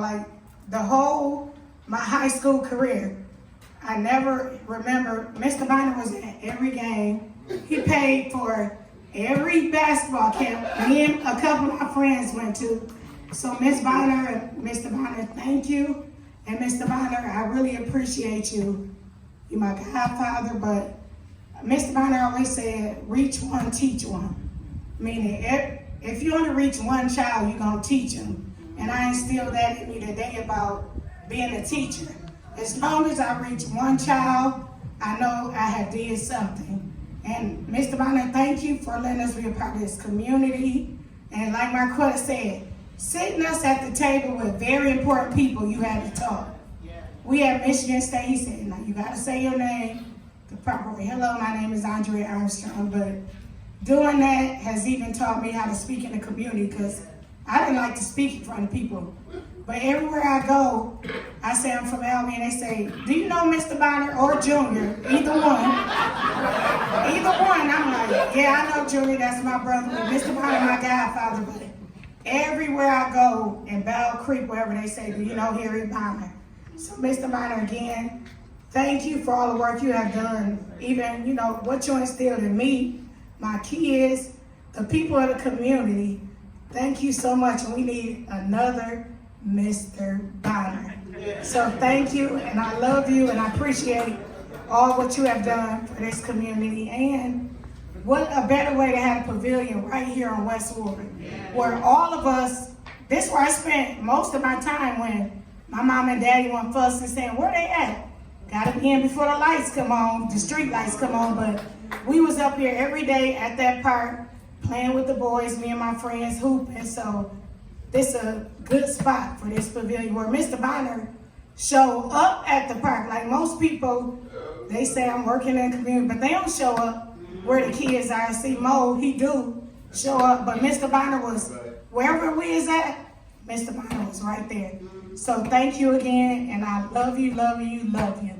my high school career, I never remember, Mr. Bonner was at every game. He paid for every basketball camp me and a couple of my friends went to. So Ms. Bonner and Mr. Bonner, thank you. And Mr. Bonner, I really appreciate you. You're my godfather, but Mr. Bonner always said, reach one, teach one. Meaning, if you want to reach one child, you're going to teach them. And I instilled that in me today about being a teacher. As long as I reach one child, I know I have did something. And Mr. Bonner, thank you for letting us be a part of this community. And like Marquetta said, sitting us at the table with very important people, you had to talk. We at Michigan State, he said, now you gotta say your name the proper way. Hello, my name is Andrea Armstrong, but doing that has even taught me how to speak in the community, because I didn't like to speak in front of people. But everywhere I go, I say I'm from Albion, they say, do you know Mr. Bonner or Junior? Either one. I'm like, yeah, I know Junior, that's my brother, but Mr. Bonner, my godfather. But everywhere I go, in Bell Creek, wherever, they say, do you know Harry Bonner? So Mr. Bonner, again, thank you for all the work you have done. Even, what you instilled in me, my kids, the people of the community. Thank you so much, and we need another Mr. Bonner. So thank you, and I love you, and I appreciate all what you have done for this community. And what a better way to have a pavilion right here on West Warren, where all of us, this is where I spent most of my time when my mom and daddy went fussing, saying, where they at? Gotta be in before the lights come on, the street lights come on. But we was up here every day at that park, playing with the boys, me and my friends, hooping. So this is a good spot for this pavilion where Mr. Bonner show up at the park. Like most people, they say I'm working in the community, but they don't show up where the kids are. See, Mo, he do show up, but Mr. Bonner was, wherever we is at, Mr. Bonner was right there. So thank you again, and I love you, love you, love you.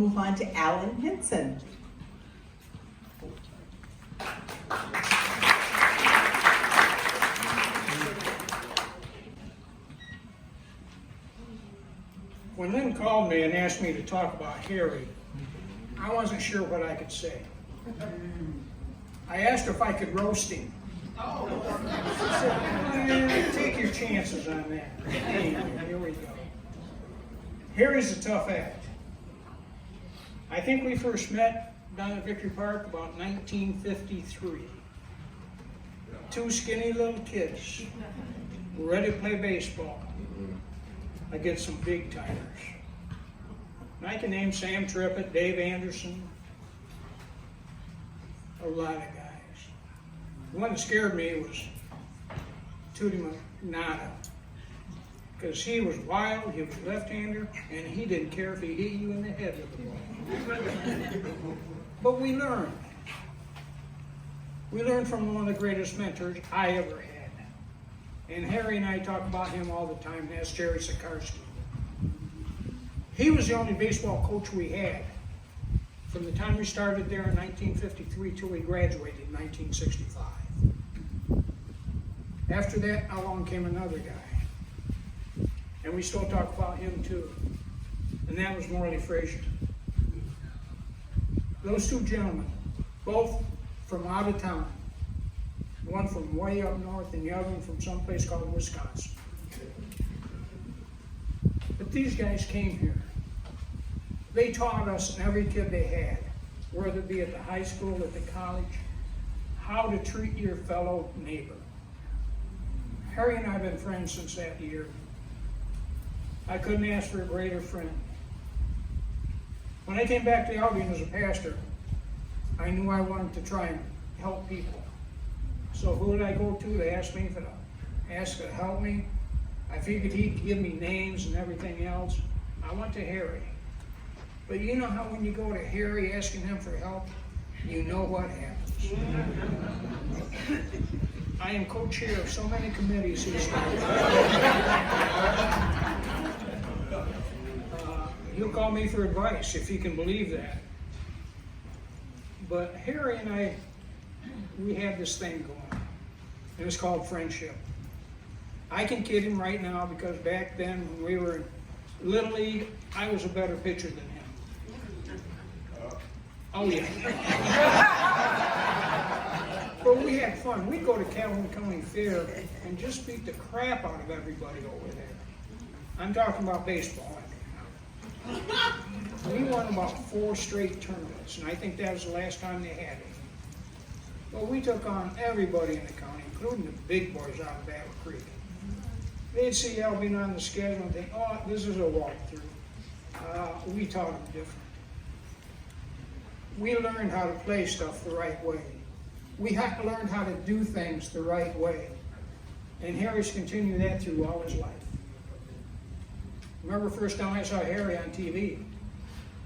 move on to Alan Hinson. When Lynn called me and asked me to talk about Harry, I wasn't sure what I could say. I asked her if I could roast him. She said, take your chances on that. Anyway, here we go. Harry's a tough act. I think we first met down at Victory Park about 1953. Two skinny little kids were ready to play baseball against some big timers. And I can name Sam Trippett, Dave Anderson, a lot of guys. The one that scared me was Tootie McNada, because he was wild, he was left-hander, and he didn't care if he hit you in the head with the ball. But we learned. We learned from one of the greatest mentors I ever had. And Harry and I talk about him all the time. That's Jerry Sikarsky. He was the only baseball coach we had from the time we started there in 1953 till we graduated in 1965. After that, along came another guy. And we still talk about him too. And that was Morley Frazier. Those two gentlemen, both from out of town. One from way up north and the other one from someplace called Wisconsin. But these guys came here. They taught us, and every kid they had, whether it be at the high school, at the college, how to treat your fellow neighbor. Harry and I have been friends since that year. I couldn't ask for a greater friend. When I came back to Albion as a pastor, I knew I wanted to try and help people. So who did I go to ask me to help me? I figured he'd give me names and everything else. I went to Harry. But you know how when you go to Harry asking him for help, you know what happens. I am co-chair of so many committees he's he'll call me for advice, if you can believe that. But Harry and I, we had this thing going. It was called friendship. I can kid him right now because back then when we were in Little League, I was a better pitcher than him. Oh yeah. But we had fun. We'd go to Calhoun County Fair and just beat the crap out of everybody over there. I'm talking about baseball. We won about 4 straight tournaments, and I think that was the last time they had it. Well, we took on everybody in the county, including the big boys out of Battle Creek. They'd see Albion on the schedule and think, oh, this is a walkthrough. We taught them different. We learned how to play stuff the right way. We had to learn how to do things the right way. And Harry's continued that through all his life. Remember the first time I saw Harry on TV?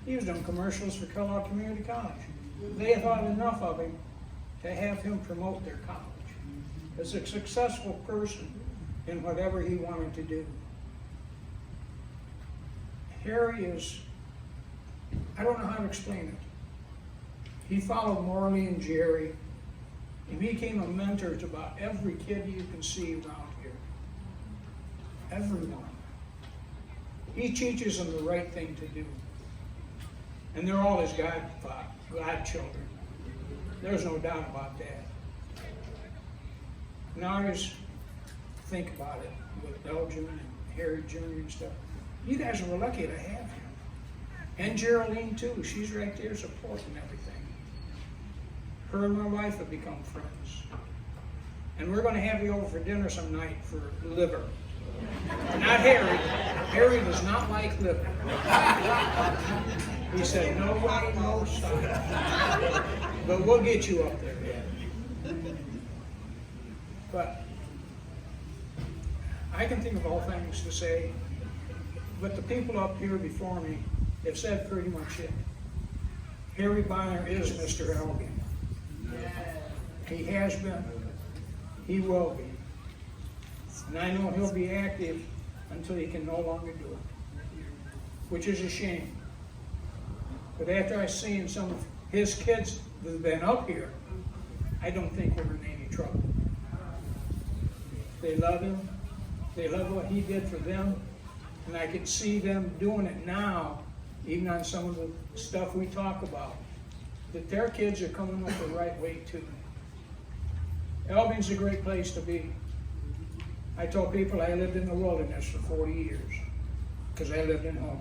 He was doing commercials for Kellogg Community College. They thought enough of him to have him promote their college as a successful person in whatever he wanted to do. Harry is, I don't know how to explain it. He followed Morley and Jerry. He became a mentor to about every kid you can see around here. Everyone. He teaches them the right thing to do. And they're all his godchildren. There's no doubt about that. Now I just think about it with Elgin and Harry Jr. and stuff. You guys were lucky to have him. And Geraldine too. She's right there supporting everything. Her and my wife have become friends. And we're going to have you over for dinner some night for liver. Not Harry. Harry does not like liver. He said, no way, no side. But we'll get you up there. But I can think of all things to say, but the people up here before me have said pretty much it. Harry Bonner is Mr. Albion. He has been. He will be. And I know he'll be active until he can no longer do it, which is a shame. But after I seen some of his kids that have been up here, I don't think we're in any trouble. They love him. They love what he did for them. And I can see them doing it now, even on some of the stuff we talk about, that their kids are coming up the right way too. Albion's a great place to be. I told people I lived in the wilderness for 40 years, because I lived in Homer.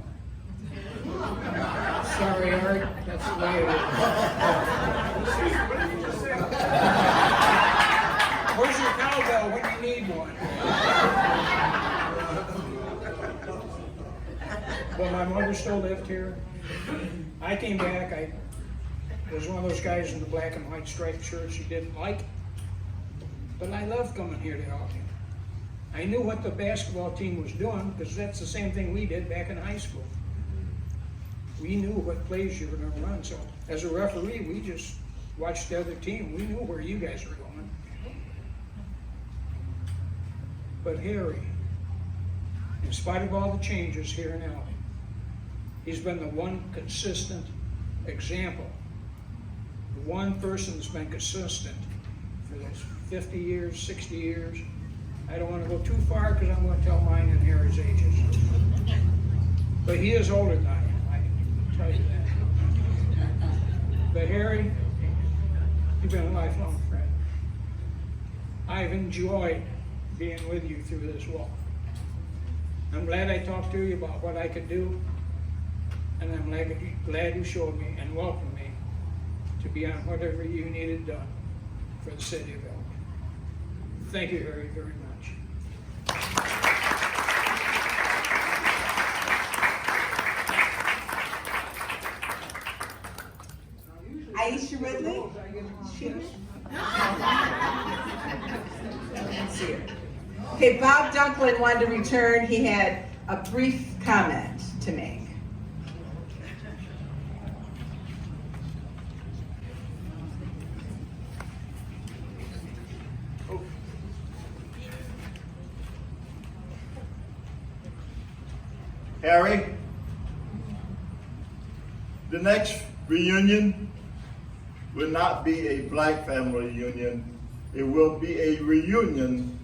Sorry, Eric, that's the way it is. Where's your cowbell when you need one? Well, my mother still lived here. I came back, I was one of those guys in the black and white striped shirts you didn't like. But I loved coming here to Albion. I knew what the basketball team was doing, because that's the same thing we did back in high school. We knew what plays you were going to run, so as a referee, we just watched the other team. We knew where you guys were going. But Harry, in spite of all the changes here in Albion, he's been the one consistent example, the one person that's been consistent for those 50 years, 60 years. I don't want to go too far because I'm going to tell mine and Harry's ages. But he is older than I am, I can tell you that. But Harry, you've been a lifelong friend. I've enjoyed being with you through this walk. I'm glad I talked to you about what I could do, and I'm glad you showed me and welcomed me to be on whatever you needed done for the city of Albion. Thank you, Harry, very much. Aisha Ridley? Okay, Bob Dunklin wanted to return. He had a brief comment to make. Harry, the next reunion will not be a black family reunion. It will be a reunion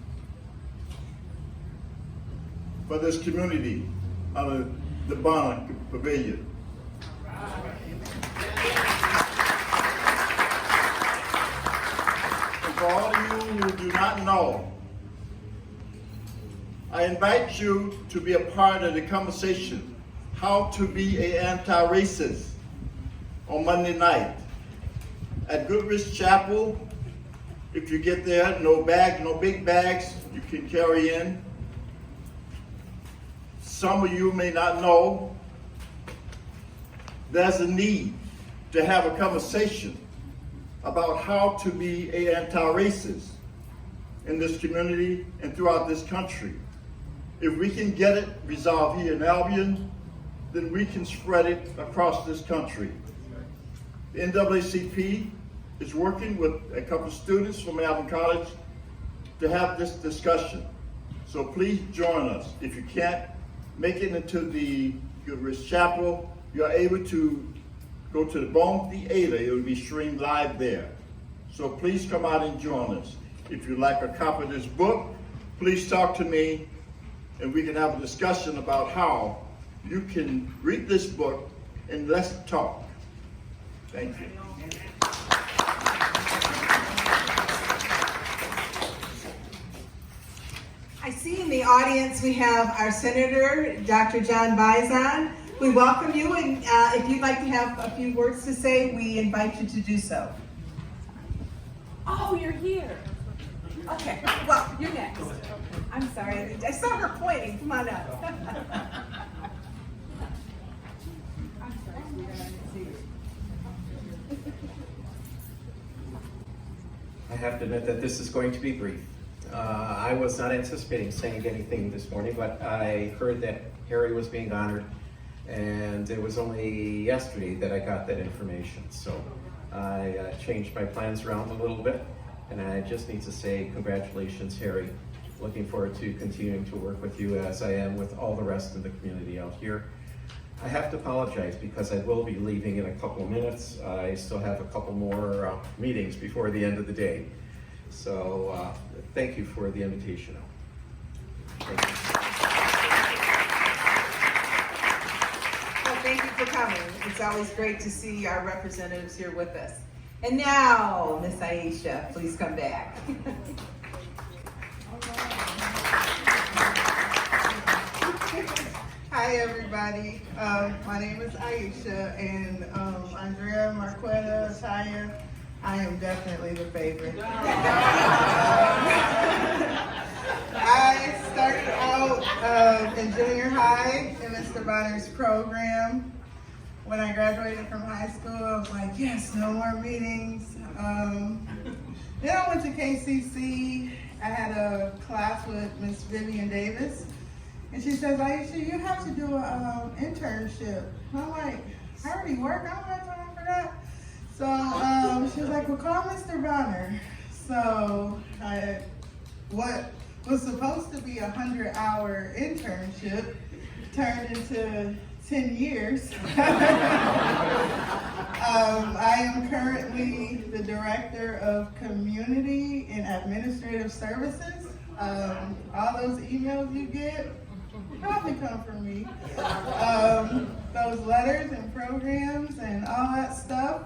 for this community under the Bonner Pavilion. And for all of you who do not know, I invite you to be a part of the conversation, how to be an anti-racist, on Monday night at Goodrich Chapel. If you get there, no big bags you can carry in. Some of you may not know, there's a need to have a conversation about how to be an anti-racist in this community and throughout this country. If we can get it resolved here in Albion, then we can spread it across this country. The NAACP is working with a couple of students from Albion College to have this discussion. So please join us. If you can't make it into the Goodrich Chapel, you're able to go to the Bone Theater. It will be streamed live there. So please come out and join us. If you'd like a copy of this book, please talk to me and we can have a discussion about how you can read this book and let's talk. Thank you. I see in the audience we have our Senator, Dr. John Bison. We welcome you, and if you'd like to have a few words to say, we invite you to do so. Oh, you're here. Okay, well, you're next. I'm sorry, I saw her pointing. Come on up. I have to admit that this is going to be brief. I was not anticipating saying anything this morning, but I heard that Harry was being honored, and it was only yesterday that I got that information. So I changed my plans around a little bit, and I just need to say congratulations, Harry. Looking forward to continuing to work with you as I am with all the rest of the community out here. I have to apologize because I will be leaving in a couple of minutes. I still have a couple more meetings before the end of the day. So thank you for the invitation. Thank you. Well, thank you for coming. It's always great to see our representatives here with us. And now, Miss Aisha, please come back. Hi, everybody. My name is Aisha, and Andrea, Marquetta, Taya, I am definitely the favorite. I started out in junior high in Mr. Bonner's program. When I graduated from high school, I was like, yes, no more meetings. Then I went to KCC. I had a class with Miss Vivian Davis. And she says, Aisha, you have to do an internship. And I'm like, I already work, I don't have time for that. So she was like, well, call Mr. Bonner. So what was supposed to be a 100-hour internship turned into 10 years. I am currently the Director of Community and Administrative Services. All those emails you get probably come from me. Those letters and programs and all that stuff,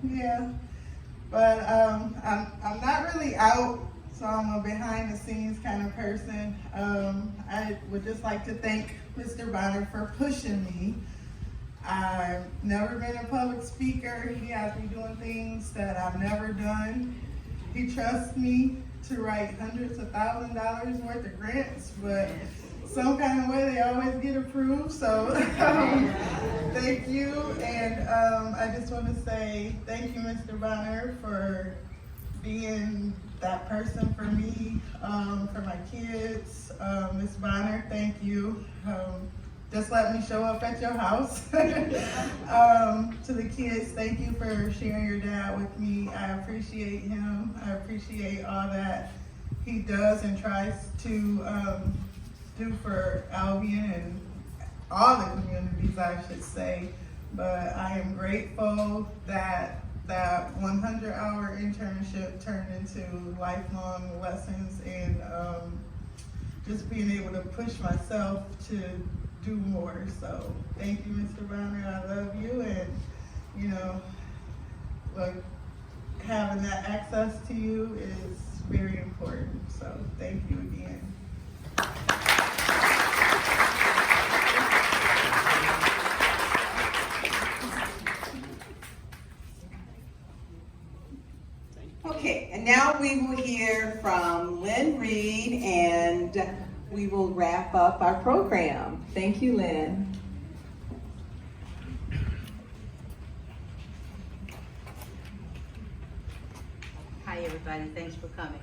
yeah. But I'm not really out, so I'm a behind the scenes kind of person. I would just like to thank Mr. Bonner for pushing me. I've never been a public speaker. He has me doing things that I've never done. He trusts me to write hundreds of $1,000s worth of grants, but some kind of way they always get approved. So thank you, and I just want to say thank you, Mr. Bonner, for being that person for me, for my kids. Ms. Bonner, thank you. Just let me show up at your house. To the kids, thank you for sharing your dad with me. I appreciate him. I appreciate all that he does and tries to do for Albion and all the communities, I should say. But I am grateful that that 100-hour internship turned into lifelong lessons and just being able to push myself to do more. So thank you, Mr. Bonner. I love you, and you know, like having that access to you is very important. So thank you again. Okay, and now we will hear from Lynn Reed, and we will wrap up our program. Thank you, Lynn. Hi, everybody. Thanks for coming.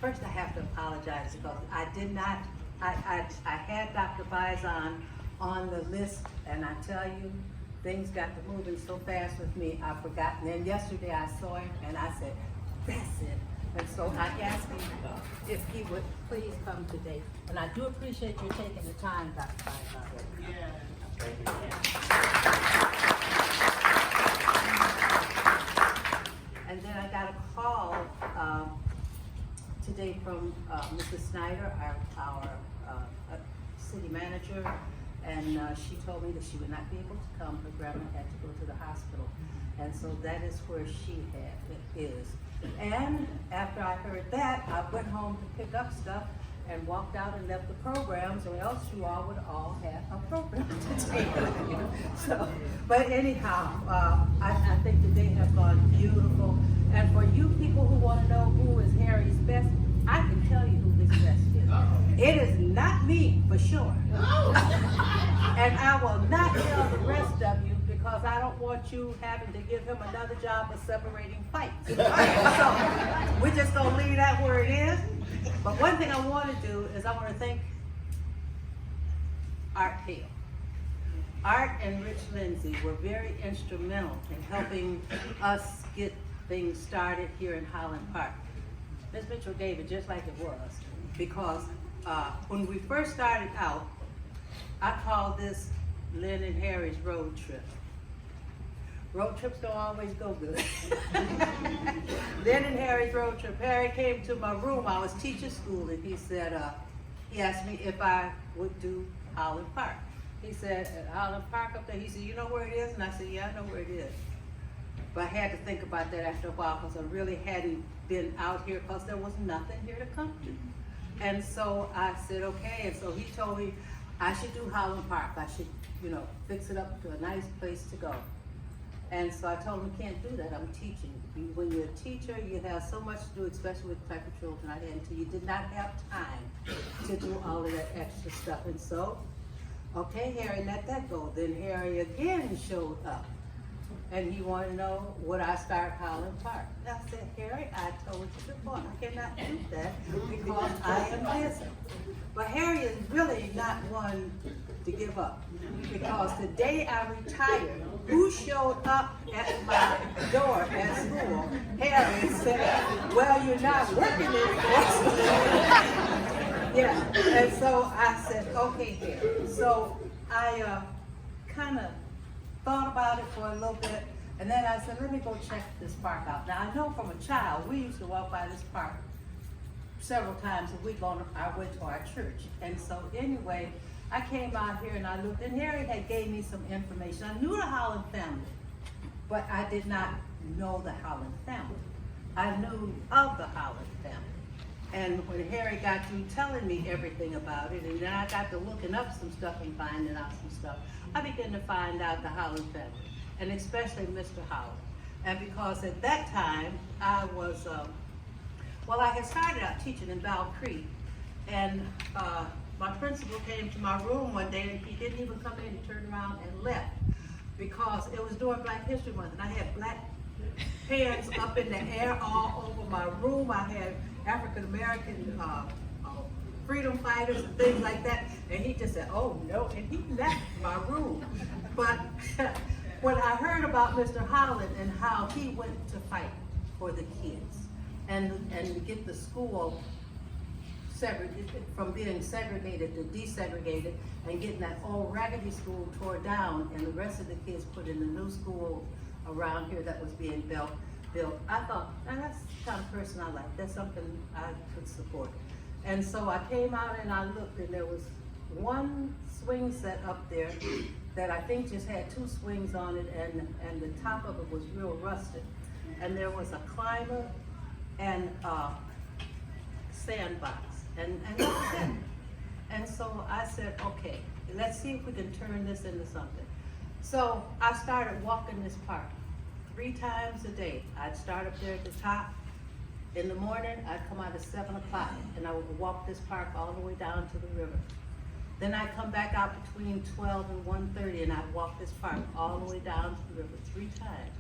First, I have to apologize because I did not, I had Dr. Faison on the list, and I tell you, things got to moving so fast with me, I forgot. And then yesterday I saw him, and I said, that's it. And so I asked him if he would please come today. And I do appreciate you taking the time, Dr. Faison. Thank you. And then I got a call today from Mrs. Snyder, our city manager, and she told me that she would not be able to come. Her grandma had to go to the hospital, and so that is where she is. And after I heard that, I went home to pick up stuff and walked out and left the programs, or else you all would all have a program to take. So, but anyhow, I think the day has gone beautiful. And for you people who want to know who is Harry's best, I can tell you who his best is. It is not me, for sure. And I will not tell the rest of you because I don't want you having to give him another job of separating fights. So we're just going to leave that where it is. But one thing I want to do is I want to thank Art Hill. Art and Rich Lindsay were very instrumental in helping us get things started here in Holland Park. Ms. Mitchell gave it just like it was, because when we first started out, I called this Lynn and Harry's road trip. Road trips don't always go good. Lynn and Harry's road trip. Harry came to my room. I was teaching school, and he said, he asked me if I would do Holland Park. He said, at Holland Park up there, he said, you know where it is? And I said, yeah, I know where it is. But I had to think about that after a while because I really hadn't been out here because there was nothing here to come to. And so I said, okay. And so he told me I should do Holland Park. I should, fix it up to a nice place to go. And so I told him, I can't do that. I'm teaching. When you're a teacher, you have so much to do, especially with the type of children I had. Until you did not have time to do all of that extra stuff. And so, okay, Harry, let that go. Then Harry again showed up. And he wanted to know, would I start Holland Park? And I said, Harry, I told you before, I cannot do that because I am busy. But Harry is really not one to give up. Because the day I retired, who showed up at my door at school? Harry said, well, you're not working anymore. Yeah, and so I said, okay, Harry. So I kind of thought about it for a little bit, and then I said, let me go check this park out. Now, I know from a child, we used to walk by this park several times a week on our way to our church. And so anyway, I came out here and I looked, and Harry had gave me some information. I knew the Holland family, but I did not know the Holland family. I knew of the Holland family. And when Harry got through telling me everything about it, and then I got to looking up some stuff and finding out some stuff, I began to find out the Holland family, and especially Mr. Holland. And because at that time, I was, I had started out teaching in Bell Creek, and my principal came to my room one day, and he didn't even come in, he turned around and left, because it was during Black History Month, and I had black hands up in the air all over my room. I had African-American freedom fighters and things like that, and he just said, oh no, and he left my room. But when I heard about Mr. Holland and how he went to fight for the kids and to get the school segregated, from being segregated to desegregated, and getting that old raggedy school tore down and the rest of the kids put in the new school around here that was being built, I thought, that's the kind of person I like. That's something I could support. And so I came out and I looked, and there was one swing set up there that I think just had 2 swings on it, and the top of it was real rusted. And there was a climber and a sandbox, and that was it. And so I said, okay, let's see if we can turn this into something. So I started walking this park 3 times a day. I'd start up there at the top. In the morning, I'd come out at 7 o'clock, and I would walk this park all the way down to the river. Then I'd come back out between 12 and 1:30, and I'd walk this park all the way down to the river 3 times.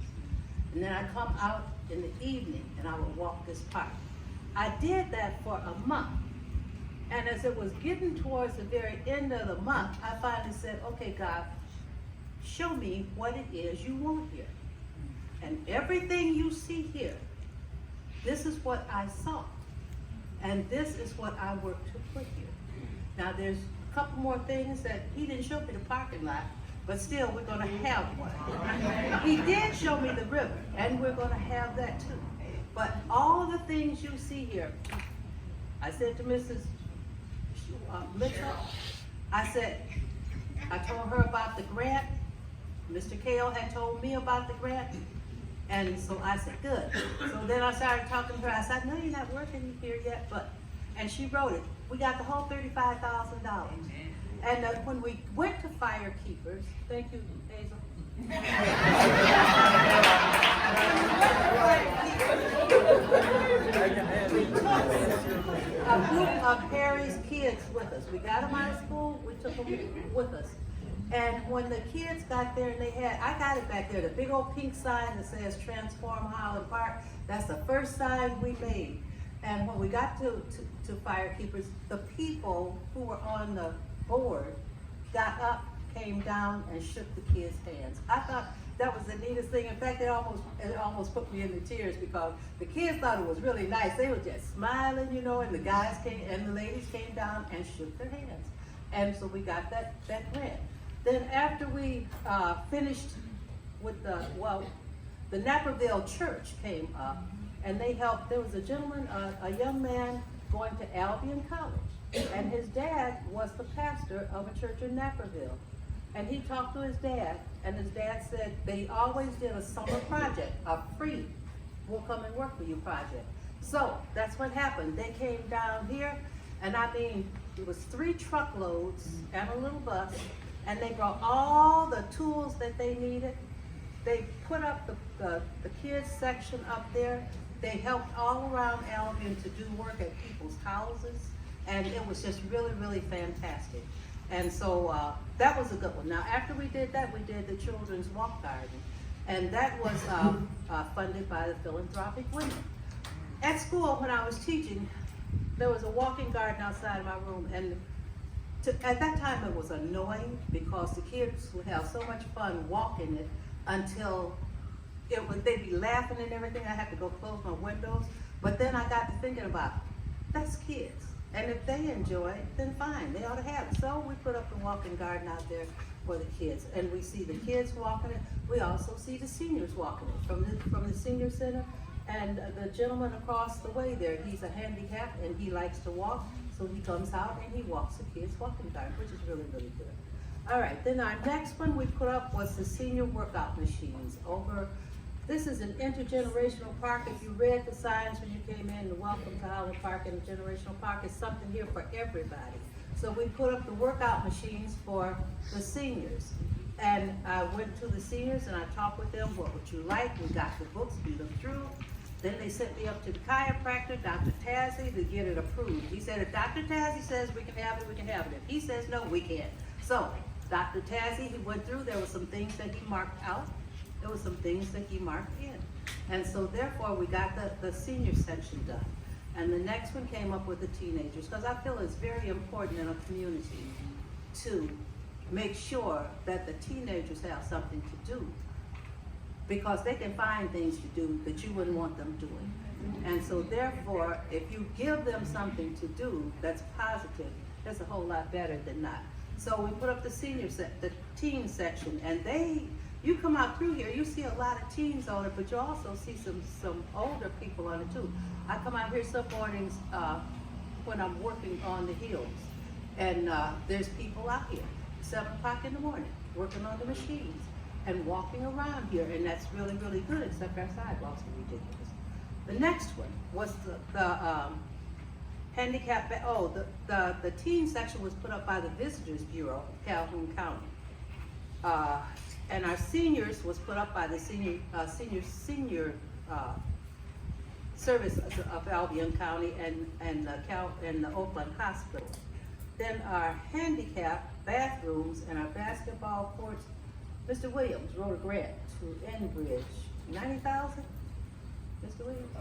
And then I'd come out in the evening, and I would walk this park. I did that for a month. And as it was getting towards the very end of the month, I finally said, okay, God, show me what it is you want here. And everything you see here, this is what I saw. And this is what I worked to put here. Now there's a couple more things that he didn't show me the parking lot, but still we're gonna have one. He did show me the river, and we're gonna have that too. But all the things you see here, I said to Mrs. Mitchell, I told her about the grant. Mr. Kale had told me about the grant. And so I said, good. So then I started talking to her. I said, no, you're not working here yet, and she wrote it. We got the whole $35,000. And when we went to Fire Keepers, thank you, Hazel. We took a group of Harry's kids with us. We got them out of school, we took them with us. And when the kids got there, and I got it back there, the big old pink sign that says Transform Holland Park, that's the first sign we made. And when we got to Fire Keepers, the people who were on the board got up, came down, and shook the kids' hands. I thought that was the neatest thing. In fact, it almost put me into tears because the kids thought it was really nice. They were just smiling, and the guys came and the ladies came down and shook their hands. And so we got that grant. Then after we finished with the Naperville Church came up, and they helped. There was a gentleman, a young man going to Albion College, and his dad was the pastor of a church in Naperville. And he talked to his dad, and his dad said they always did a summer project, a free, we'll come and work for you project. So that's what happened. They came down here, and I mean, it was 3 truckloads and a little bus, and they brought all the tools that they needed. They put up the kids section up there. They helped all around Albion to do work at people's houses, and it was just really, really fantastic. And so that was a good one. Now, after we did that, we did the Children's Walk Garden, and that was funded by the Philanthropic Women. At school, when I was teaching, there was a walking garden outside my room, and at that time it was annoying because the kids would have so much fun walking it until they'd be laughing and everything. I had to go close my windows. But then I got to thinking about, that's kids. And if they enjoy it, then fine, they ought to have it. So we put up the walking garden out there for the kids. And we see the kids walking it. We also see the seniors walking it from the senior center. And the gentleman across the way there, he's a handicap and he likes to walk. So he comes out and he walks the kids walking garden, which is really, really good. All right, then our next one we put up was the senior workout machines over. This is an intergenerational park. If you read the signs when you came in, the welcome to Holland Park and the generational park is something here for everybody. So we put up the workout machines for the seniors. And I went to the seniors and I talked with them, what would you like? We got the books, we looked through. Then they sent me up to the chiropractor, Dr. Tazzy, to get it approved. He said, if Dr. Tazzy says we can have it, we can have it. If he says no, we can't. So Dr. Tazzy, he went through, there were some things that he marked out. There were some things that he marked in. And so therefore we got the senior section done. And the next one came up with the teenagers, because I feel it's very important in a community to make sure that the teenagers have something to do, because they can find things to do that you wouldn't want them doing. And so therefore, if you give them something to do that's positive, that's a whole lot better than not. So we put up the teen section, and you come out through here, you see a lot of teens on it, but you also see some older people on it too. I come out here some mornings when I'm working on the hills, and there's people out here, 7 o'clock in the morning, working on the machines and walking around here, and that's really, really good, except our sidewalks are ridiculous. The next one was the handicap, the teen section was put up by the Visitors Bureau of Calhoun County. And our seniors was put up by the senior service of Albion County and the Oakland Hospital. Then our handicap bathrooms and our basketball courts, Mr. Williams wrote a grant to Enbridge, $90,000, Mr. Williams?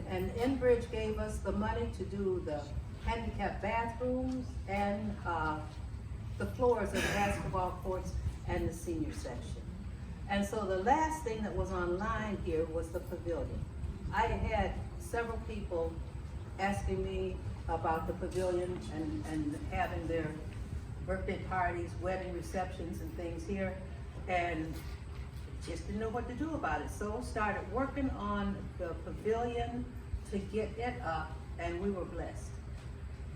And Enbridge gave us the money to do the handicap bathrooms and the floors of the basketball courts and the senior section. And so the last thing that was online here was the pavilion. I had several people asking me about the pavilion and having their birthday parties, wedding receptions and things here, and just didn't know what to do about it. So started working on the pavilion to get it up, and we were blessed.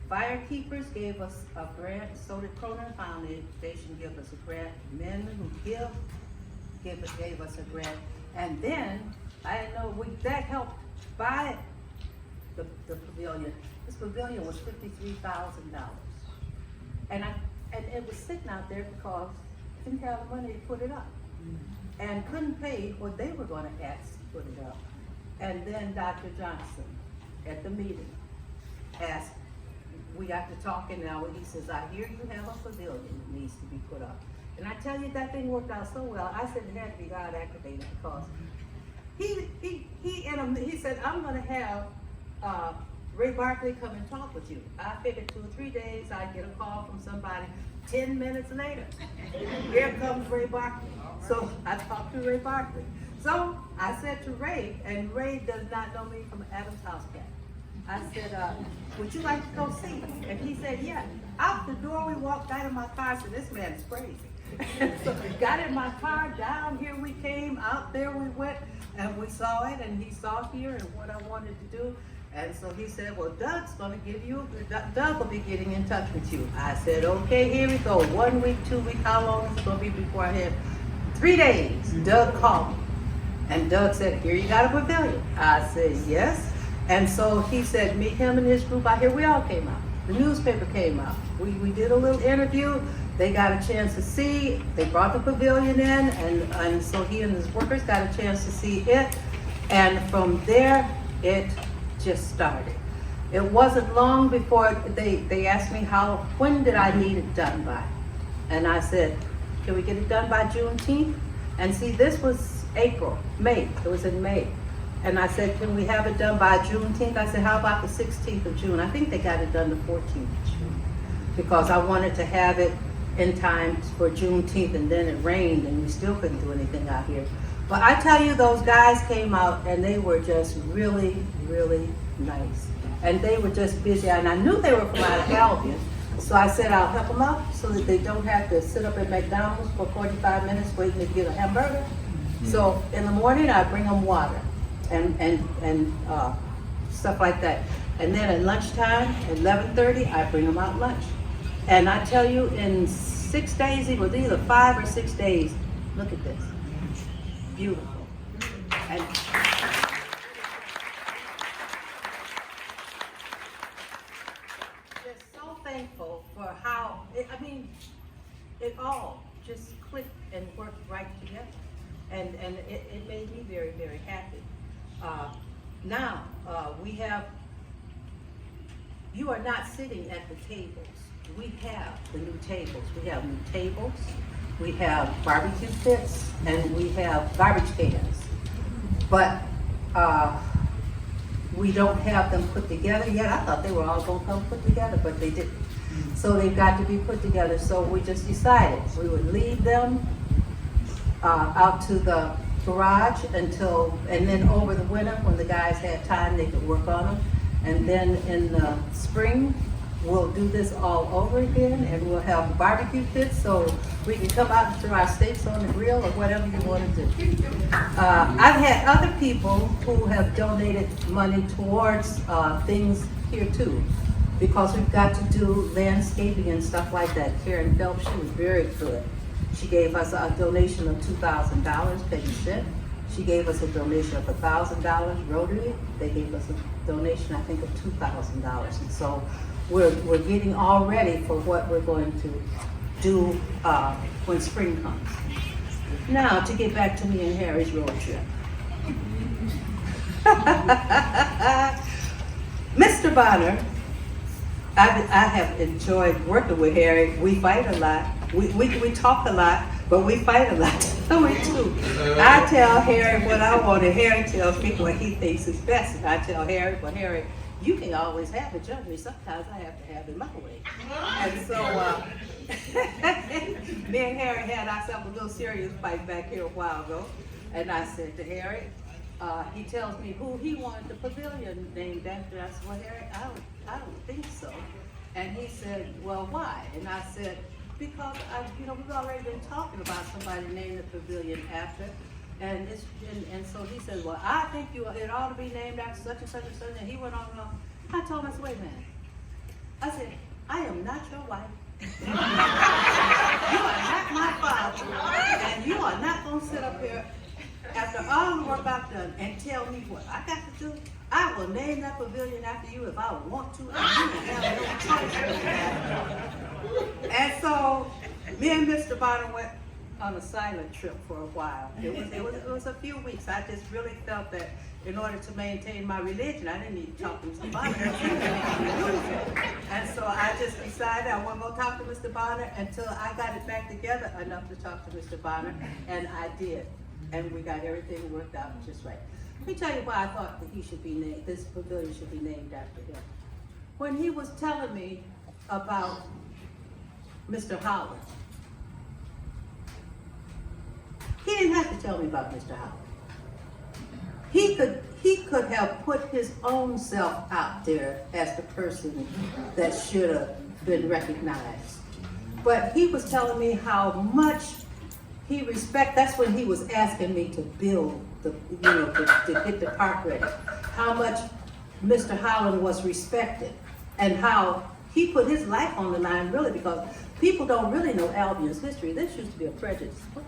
Firekeepers gave us a grant, so did Cronin Foundation give us a grant. Men Who Give gave us a grant. And then, I know that helped buy the pavilion. This pavilion was $53,000. And it was sitting out there because I didn't have the money to put it up. And couldn't pay what they were gonna ask to put it up. And then Dr. Johnson, at the meeting, asked, we got to talking now, and he says, I hear you have a pavilion that needs to be put up. And I tell you, that thing worked out so well. I said it had to be God activated, because he said, I'm gonna have Ray Barkley come and talk with you. I figured 2 or 3 days, I'd get a call from somebody. 10 minutes later, here comes Ray Barkley. So I talked to Ray Barkley. So I said to Ray, and Ray does not know me from Adam's house cat. I said, would you like to go see? And he said, yeah. Out the door we walked, got in my car, I said, this man is crazy. So we got in my car, down here we came, out there we went, and we saw it, and he saw here and what I wanted to do. And so he said, well, Doug will be getting in touch with you. I said, okay, here we go. 1 week, 2 weeks, how long is it gonna be before I have? 3 days, Doug called me. And Doug said, here you got a pavilion. I said, yes. And so he said, meet him and his group out here. We all came out. The newspaper came out. We did a little interview. They got a chance to see. They brought the pavilion in, and so he and his workers got a chance to see it. And from there, it just started. It wasn't long before they asked me when did I need it done by? And I said, can we get it done by Juneteenth? And see, this was May, it was in May. And I said, can we have it done by Juneteenth? I said, how about the 16th of June? I think they got it done the 14th of June. Because I wanted to have it in time for Juneteenth, and then it rained and we still couldn't do anything out here. But I tell you, those guys came out and they were just really, really nice. And they were just busy, and I knew they were from out of Albion. So I said, I'll help them out so that they don't have to sit up at McDonald's for 45 minutes waiting to get a hamburger. So in the morning, I bring them water and stuff like that. And then at lunchtime, at 11:30, I bring them out lunch. And I tell you, in 6 days, it was either 5 or 6 days. Look at this. Beautiful. And just so thankful for how, it all just clicked and worked right together. And it made me very, very happy. Now, you are not sitting at the tables. We have the new tables. We have new tables, we have barbecue pits, and we have garbage cans. But we don't have them put together yet. I thought they were all gonna come put together, but they didn't. So they've got to be put together. So we just decided we would leave them out to the garage and then over the winter, when the guys had time, they could work on them. And then in the spring, we'll do this all over again, and we'll have barbecue pits so we can come out and throw our steaks on the grill or whatever you want to do. I've had other people who have donated money towards things here too, because we've got to do landscaping and stuff like that. Karen Phelps, she was very good. She gave us a donation of $2,000, Peggy said. She gave us a donation of $1,000, Rotary. They gave us a donation, I think, of $2,000. And so we're getting all ready for what we're going to do when spring comes. Now, to get back to me and Harry's road trip. Mr. Bonner, I have enjoyed working with Harry. We fight a lot. We talk a lot, but we fight a lot. We do. I tell Harry what I want, and Harry tells me what he thinks is best. And I tell Harry, well, Harry, you can always have it, judge me. Sometimes I have to have it my way. And so, me and Harry had ourselves a little serious fight back here a while ago. And I said to Harry, he tells me who he wanted the pavilion named after. I said, well, Harry, I don't think so. And he said, well, why? And I said, because we've already been talking about somebody named the pavilion after. And so he said, well, I think it ought to be named after such and such and such. And he went on and on. I told him, I said, wait a minute. I said, I am not your wife. You are not my father. And you are not going to sit up here after all the work I've done and tell me what I got to do. I will name that pavilion after you if I want to. And you have no choice. And so, me and Mr. Bonner went on a silent trip for a while. It was a few weeks. I just really felt that in order to maintain my religion, I didn't need to talk to Mr. Bonner. And so I just decided I wasn't going to talk to Mr. Bonner until I got it back together enough to talk to Mr. Bonner, and I did. And we got everything worked out just right. Let me tell you why I thought that he should be named, this pavilion should be named after him. When he was telling me about Mr. Holland, he didn't have to tell me about Mr. Holland. he could have put his own self out there as the person that should have been recognized. But he was telling me how much he that's when he was asking me to build to get the park ready. How much Mr. Holland was respected and how he put his life on the line, really, because people don't really know Albion's history. This used to be a prejudiced place.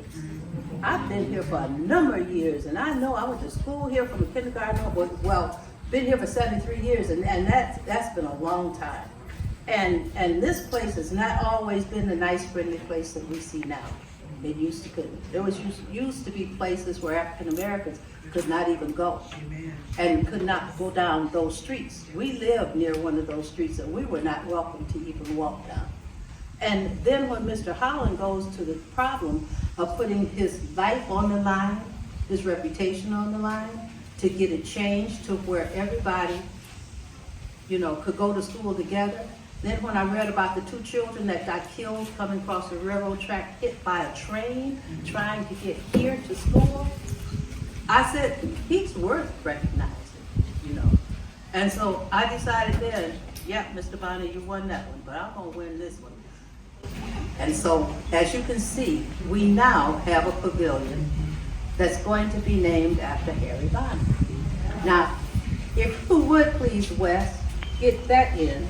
I've been here for a number of years, and I know I went to school here from kindergarten on, well, been here for 73 years, and that's been a long time. And this place has not always been the nice, friendly place that we see now. It used to couldn't. There was used to be places where African Americans could not even go, and could not go down those streets. We lived near one of those streets, and we were not welcome to even walk down. And then when Mr. Holland goes to the problem of putting his life on the line, his reputation on the line, to get it changed to where everybody, could go to school together. Then when I read about the 2 children that got killed coming across the railroad track, hit by a train, trying to get here to school, I said, he's worth recognizing, And so I decided then, yeah, Mr. Bonner, you won that one, but I'm gonna win this one. And so, as you can see, we now have a pavilion that's going to be named after Harry Bonner. Now, if you would please, Wes, get that in.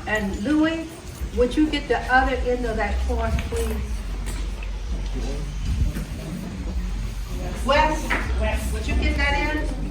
And Louis, would you get the other end of that corn, please? Wes, would you get that in?